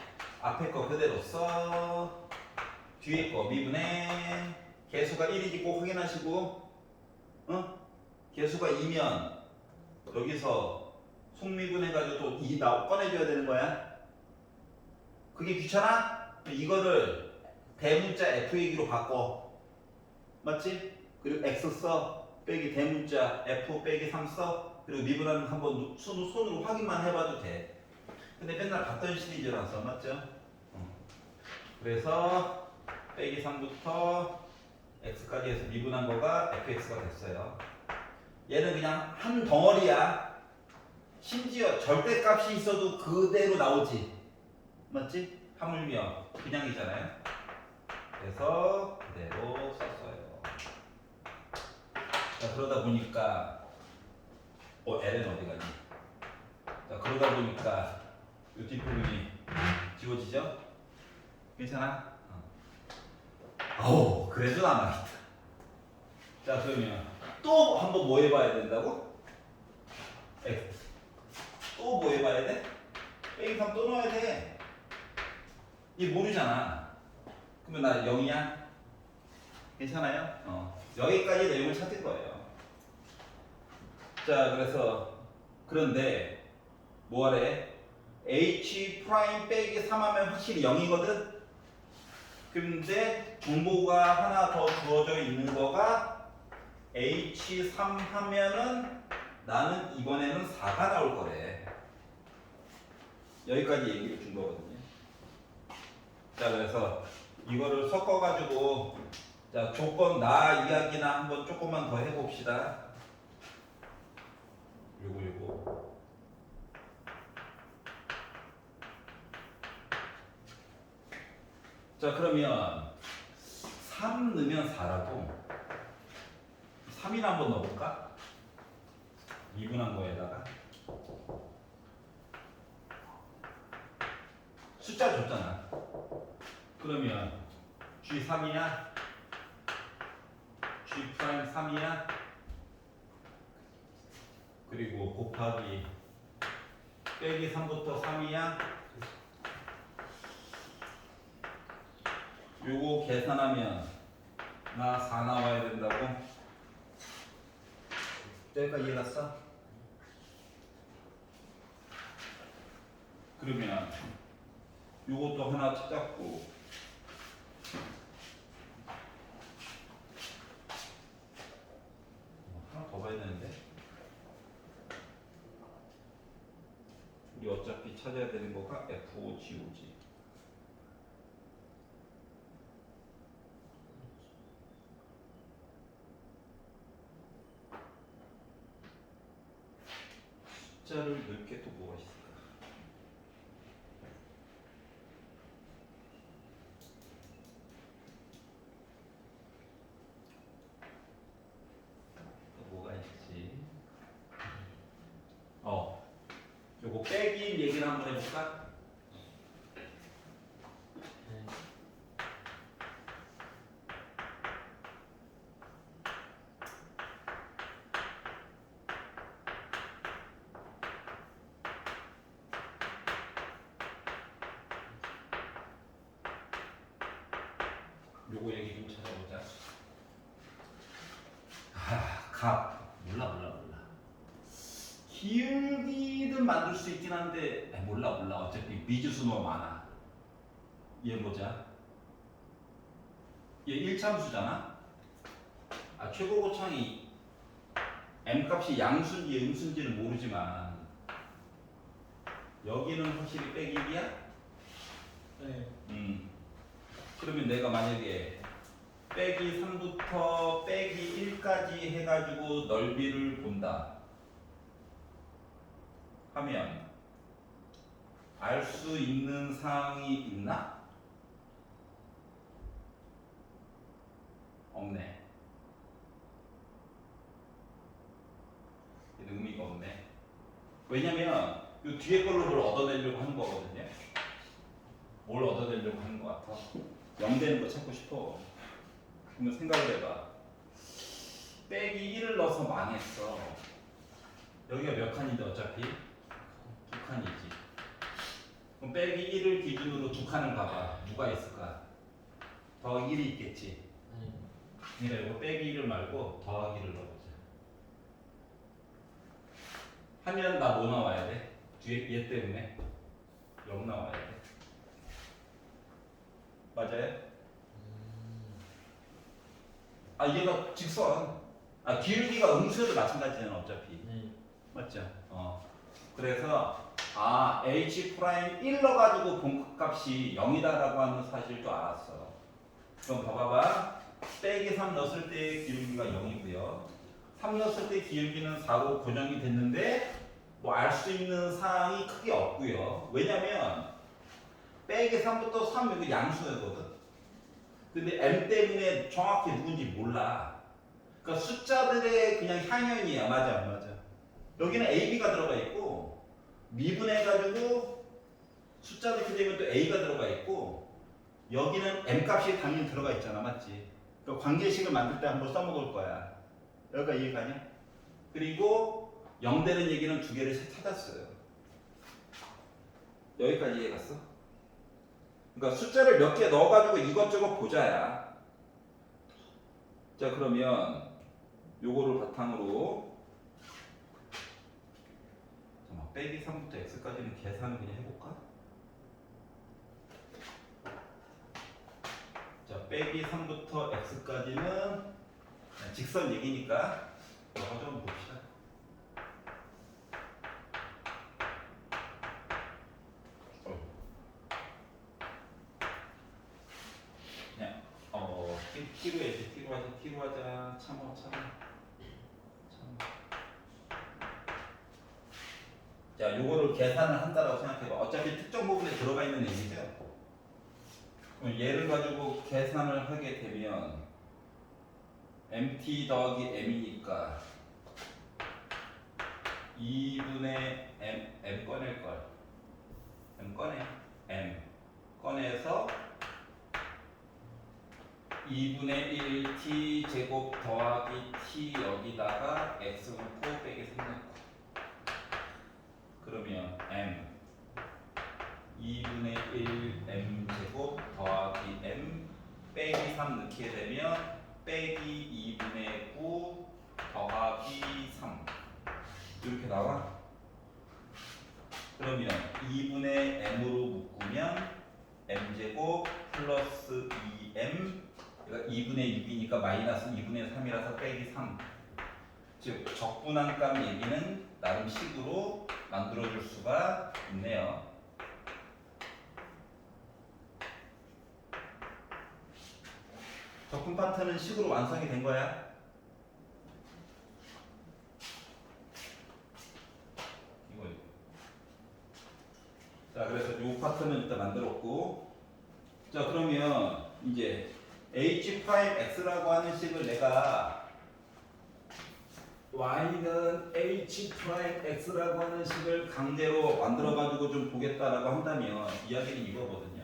앞에 거 그대로 써. 뒤에 거 미분의 개수가 1이지 꼭 확인하시고 개수가 2면 여기서 속미분 해가지고 또 2 꺼내줘야 되는 거야. 그게 귀찮아? 이거를 대문자 f 얘기로 바꿔. 맞지? 그리고 x 써 빼기 대문자 f 빼기 3 써. 그리고 미분하는 거 한번 손으로 확인만 해봐도 돼. 근데 맨날 봤던 시리즈라서 맞죠? 그래서 빼기 3부터 x까지 해서 미분한 거가 fx가 됐어요. 얘는 그냥 한 덩어리야. 심지어 절대값이 있어도 그대로 나오지. 맞지? 하물며 그냥이잖아요. 그래서 그대로 썼어요. 자, 그러다 보니까 ln 어디 가니? 자, 그러다 보니까 이 뒷부분이 지워지죠? 괜찮아? 아우, 그래도 남아있다. 자, 그러면 또 한번 뭐 해봐야 된다고? x. 또 뭐 해봐야 돼? 빼기 3 또 넣어야 돼. 얘 모르잖아. 그러면 나 0이야? 괜찮아요? 여기까지 내용을 찾을 거예요. 자, 그런데 뭐하래? h 프라임 빼기 3 하면 확실히 0이거든? 근데 정보가 하나 더 주어져 있는 거가 h3 하면은 나는 이번에는 4가 나올 거래. 여기까지 얘기를 준 거거든요. 자, 그래서 이거를 섞어가지고 자, 조건 나 이야기나 한번 조금만 더 해봅시다. 요거. 자, 그러면 3 넣으면 4라고 3이나 한번 넣어볼까? 미분한 거에다가 숫자 줬잖아. 그러면 G3이야? G 프라임 3이야? 그리고 곱하기 빼기 3부터 3이야? 요거 계산하면 나 4 나와야 된다고? 여기까지 이해 갔어? 그러면 요것도 하나 찾았고 하나 더 봐야 되는데 우리 어차피 찾아야 되는 거가 FOGOG. 숫자를 넣을 게 또 뭐가 있을까? 또 뭐가 있지? 요거 빼기 얘기를 한번 해볼까? 요거 얘기 좀 찾아보자. 값. 몰라. 기울기는 만들 수 있긴 한데 몰라. 어차피 미지수 너무 많아. 얘 보자. 얘 1참수잖아. 최고 고창이 m 값이 양수인지 음수인지는 모르지만 여기는 확실히 빼기 1이야? 네. 그러면 내가 만약에 빼기 3부터 빼기 1까지 해가지고 넓이를 본다 하면 알 수 있는 사항이 있나? 없네. 의미가 없네. 왜냐면 이 뒤에 걸로 뭘 얻어내려고 하는 거거든요. 뭘 얻어내려고 하는 거 같아? 0 되는 거 찾고 싶어. 그러면 생각을 해봐. 빼기 1을 넣어서 망했어. 여기가 몇 칸인데 어차피? 2칸이지. 그럼 빼기 1을 기준으로 2칸을 봐봐. 누가 있을까? 더하기 1이 있겠지. 네. 그러니까 이거 빼기 1을 말고 더하기를 넣어보자. 하면 나 뭐 나와야 돼? 뒤에 얘 때문에 0 나와야 돼. 맞아요? 아 얘가 직선. 아 기울기가 음수여도 마찬가지잖아 어차피. 네. 맞죠? 그래서 h 프라임 1 넣어가지고 본값이 0이다라고 하는 사실도 알았어. 그럼 봐봐봐. 빼기 3 넣었을 때 기울기가 0이고요. 3 넣었을 때 기울기는 4로 고정이 됐는데 뭐 알 수 있는 사항이 크게 없고요. 왜냐면 빼기 3부터 3 여기 양수거든. 근데 m 때문에 정확히 누군지 몰라. 그러니까 숫자들의 그냥 향연이야. 맞아 안 맞아? 여기는 AB가 들어가 있고 미분해가지고 숫자 넣게 되면 또 A가 들어가 있고 여기는 M 값이 당연히 들어가 있잖아. 맞지? 그러니까 관계식을 만들 때 한번 써먹을 거야. 여기가 이해가냐? 그리고 0 되는 얘기는 두 개를 찾았어요. 여기까지 이해갔어? 그러니까 숫자를 몇 개 넣어가지고 이것저것 보자야. 자 그러면 요거를 바탕으로 잠깐만 빼기 3부터 x까지는 계산을 그냥 해볼까? 자 빼기 3부터 x까지는 직선 얘기니까 이거 좀 봅시다. 그냥 t로 해야지. t로 하자. 참어. 자, 요거를 계산을 한다라고 생각해봐. 어차피 특정 부분에 들어가 있는 얘기죠. 그럼 얘를 가지고 계산을 하게 되면 mt 더하기 m이니까 2분의 m 꺼낼걸. m 꺼내. m 꺼내서 2분의 1 t 제곱 더하기 t 여기다가 x 넣고 빼기 3 넣고 그러면 m 2분의 1 m 제곱 더하기 m 빼기 3 넣게 되면 빼기 2분의 9 더하기 3 이렇게 나와. 그러면 2분의 m으로 묶으면 m 제곱 플러스 2m 그러니까 2분의 6이니까 마이너스 2분의 3이라서 빼기 3 즉 적분한감 얘기는 나름 식으로 만들어줄 수가 있네요. 적분 파트는 식으로 완성이 된 거야. 이거. 자, 그래서 이 파트는 일단 만들었고, 자 그러면 이제 h 프라임 x라고 하는 식을 내가 y는 h 프라임 x라고 하는 식을 강제로 만들어가지고 좀 보겠다라고 한다면 이야기는 이거거든요.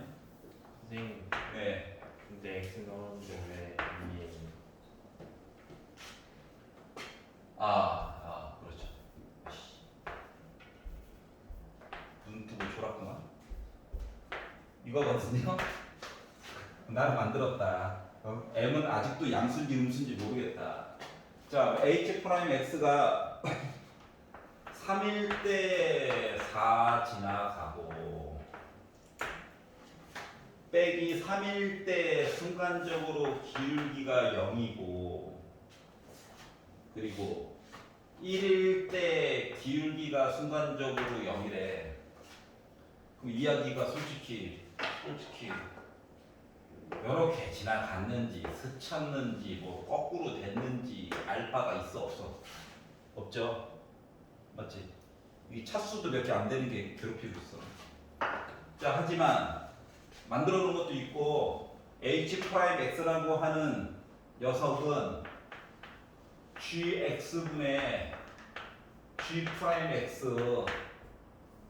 선생님. 네. 근데 x 넣었는데 왜 2예요? 그렇죠. 눈 뜨고 졸았구만. 이거거든요. 나를 만들었다. m은 아직도 양수인지 음수인지 모르겠다. 자, h 프라임 x가 3일 때 4 지나가고 빼기 3일 때 순간적으로 기울기가 0이고 그리고 1일 때 기울기가 순간적으로 0이래. 그럼 이야기가 솔직히 이렇게 지나갔는지 스쳤는지 뭐 거꾸로 됐는지 알 바가 있어 없어? 없죠. 맞지? 이 차수도 몇 개 안 되는 게 괴롭히고 있어. 자 하지만 만들어 놓은 것도 있고 h 프라임 x라고 하는 녀석은 gx분의 g 프라임 x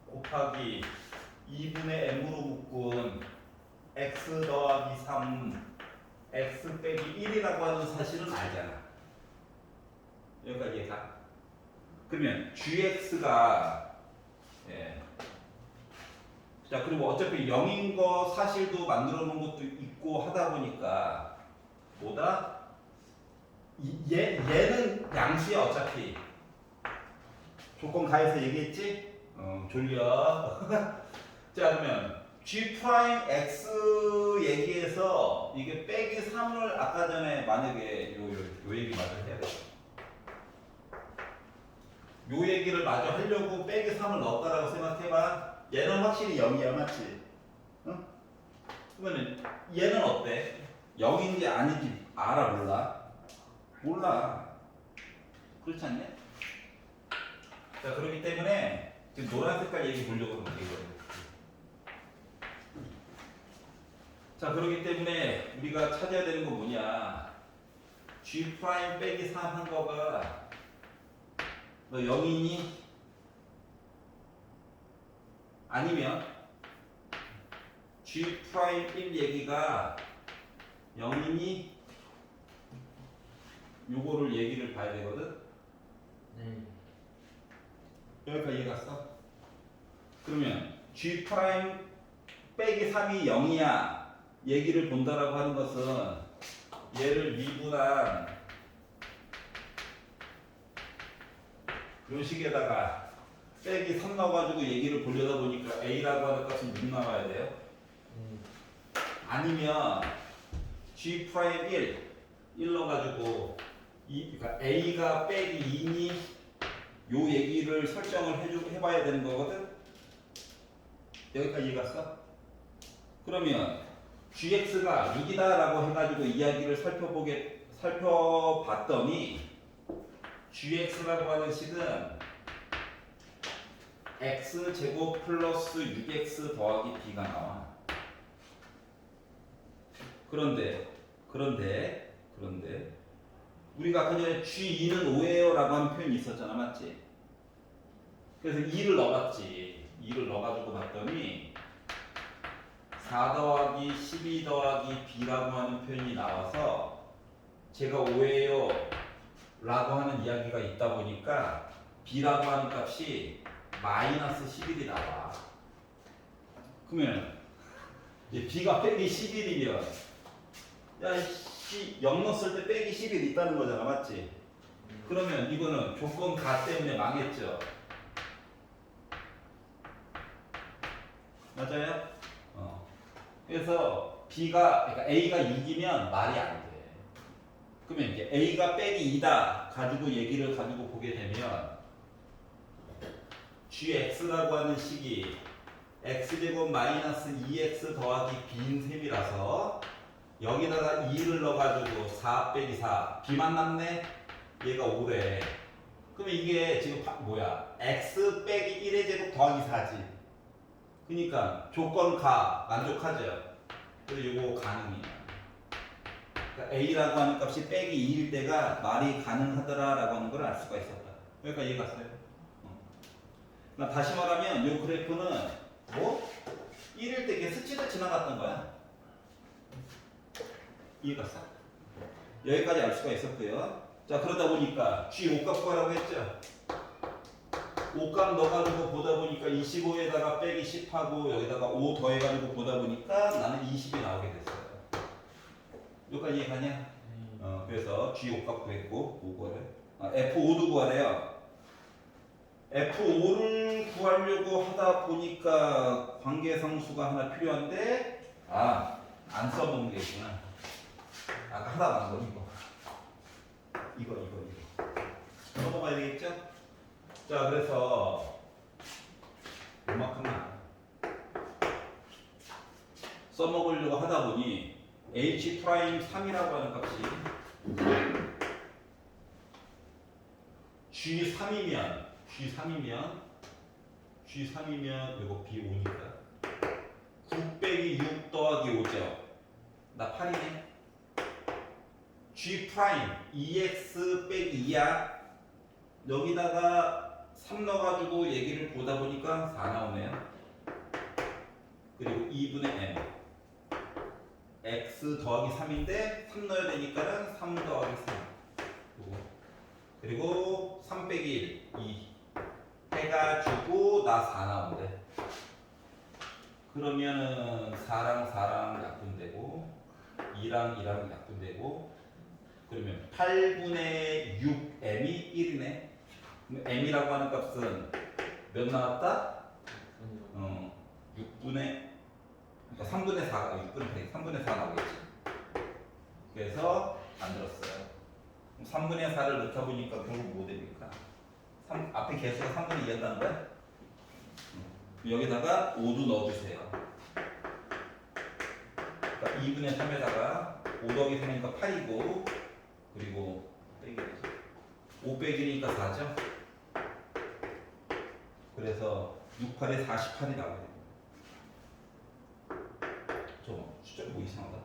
곱하기 2분의 m으로 묶은 x 더하기 3 x 빼기 1이라고 하는 사실은 알잖아. 여기까지 이해가? 그러면 gx가 자, 그리고 어차피 0인 거 사실도 만들어 놓은 것도 있고 하다 보니까 뭐다? 얘는 양수야 어차피. 조건 가에서 얘기했지? 졸려. 자, 그러면 G 프라임 X 얘기해서 이게 빼기 3을 아까 전에 만약에 요 얘기 마저 해야 돼. 요 얘기를 마저 하려고 빼기 3을 넣었다라고 생각해봐. 얘는 확실히 0이야, 맞지? 응? 그러면 얘는 어때? 0인지 아닌지 알아, 몰라? 몰라. 그렇지 않냐? 자, 그렇기 때문에 지금 노란 색깔 얘기 보려고 그러는 거예요. 자, 그렇기 때문에 우리가 찾아야 되는 건 뭐냐? G 프라임 빼기 3 한 거가 너 0이니? 아니면 G 프라임 1 얘기가 0이니? 요거를 얘기를 봐야 되거든? 네. 여기까지 이해갔어? 그러면 G 프라임 빼기 3이 0이야 얘기를 본다라고 하는 것은 얘를 미분한 이런 식에다가 빼기 3 넣어가지고 얘기를 보려다 보니까 A라고 하는 값은 6 나와야 돼요. 아니면 G 프라임 1 넣어가지고 그러니까 A가 빼기 2니 요 얘기를 설정을 해봐야 되는 거거든. 여기까지 이해갔어? 그러면 GX가 6이다라고 해가지고 이야기를 살펴봤더니 GX라고 하는 식은 X제곱 플러스 6X 더하기 B가 나와. 그런데 우리가 아까 전에 G2는 5예요 라고 하는 표현이 있었잖아, 맞지? 그래서 2를 넣어봤지. 2를 넣어가지고 봤더니 4 더하기 12 더하기 B라고 하는 표현이 나와서 제가 5예요 라고 하는 이야기가 있다 보니까 B라고 하는 값이 마이너스 11이 나와. 그러면 이제 B가 빼기 11이면 야, 0 넣었을 때 빼기 11 있다는 거잖아, 맞지? 그러면 이거는 조건 가 때문에 망했죠. 맞아요? 그래서 그러니까 A가 6이면 말이 안 돼. 그러면 이제 A가 빼기 2다 가지고 얘기를 가지고 보게 되면 GX라고 하는 식이 X제곱 마이너스 2X 더하기 B인 셈이라서 여기다가 2를 넣어가지고 4 빼기 4 B만 남네? 얘가 5래. 그러면 이게 지금 뭐야? X 빼기 1의 제곱 더하기 4지. 그러니까 조건 가 만족하죠. 그래서 이거 가능이야. 그러니까 A라고 하는 값이 빼기 2일 때가 말이 가능하더라라고 하는 걸 알 수가 있었다. 여기까지 이해갔어요? 그러니까 다시 말하면 이 그래프는 뭐 1일 때 이렇게 스치듯 지나갔던 거야. 이해갔어? 여기까지 알 수가 있었고요. 자, 그러다 보니까 G 5값 구하라고 했죠. 5값 넣어가지고 보다 보니까 25에다가 빼기 10하고 여기다가 5 더해가지고 보다 보니까 나는 20이 나오게 됐어요. 여기까지 이해가냐? 그래서 G 5값 구했고 5 구하래. F5도 구하래요. F5를 구하려고 하다 보니까 관계상수가 하나 필요한데 안 써본 게 있구나. 아까 하다 만 거 이거 넘어가야 되겠죠? 자, 그래서 이만큼만 써먹으려고 하다 보니 H 프라임 3이라고 하는 값이 G3이면 이거 B5니까 9 빼기 6 더하기 5죠. 나 8이네. G 프라임 2x 빼기 2야. 여기다가 3 넣어가지고 얘기를 보다 보니까 4 나오네요. 그리고 2분의 m x 더하기 3인데 3 넣어야 되니까는 3 더하기 3 그리고 3 빼기 1 2 해가지고 나 4 나온대. 그러면은 4랑 4랑 약분되고 2랑 2랑 약분되고 그러면 8분의 6m이 1이네. m이라고 하는 값은 몇 나왔다? 6분의 그러니까 3분의 4가 3분의 4 나오겠지. 그래서 만들었어요. 3분의 4를 넣다 보니까 결국 뭐 됩니까? 앞에 개수가 3분의 2였다는 거야? 여기다가 5도 넣어주세요. 그러니까 2분의 3에다가 5 더하기 3이니까 8이고 그리고 빼기 되죠. 5 빼기니까 4죠. 그래서 6, 8에 48이 나오게 됩니다. 숫자가 뭐 이상하다.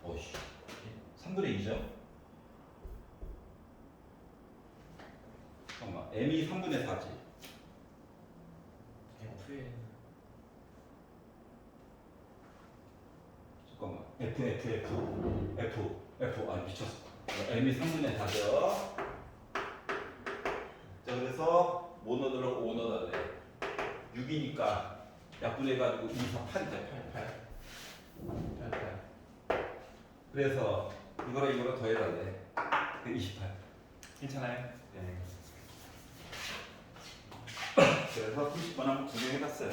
어이씨. 3분의 2죠? 잠깐만. m이 3분의 4지. F에 잠깐만. F. 아, 미쳤어. m이 3분의 4죠. 자, 그래서 뭐 넣어달라고 5 넣어달래. 6이니까 약분해가지고 2, 4, 8이죠. 8. 그래서 이거랑 더해달래. 28. 괜찮아요? 네. 그래서 90번 한번 구경해봤어요.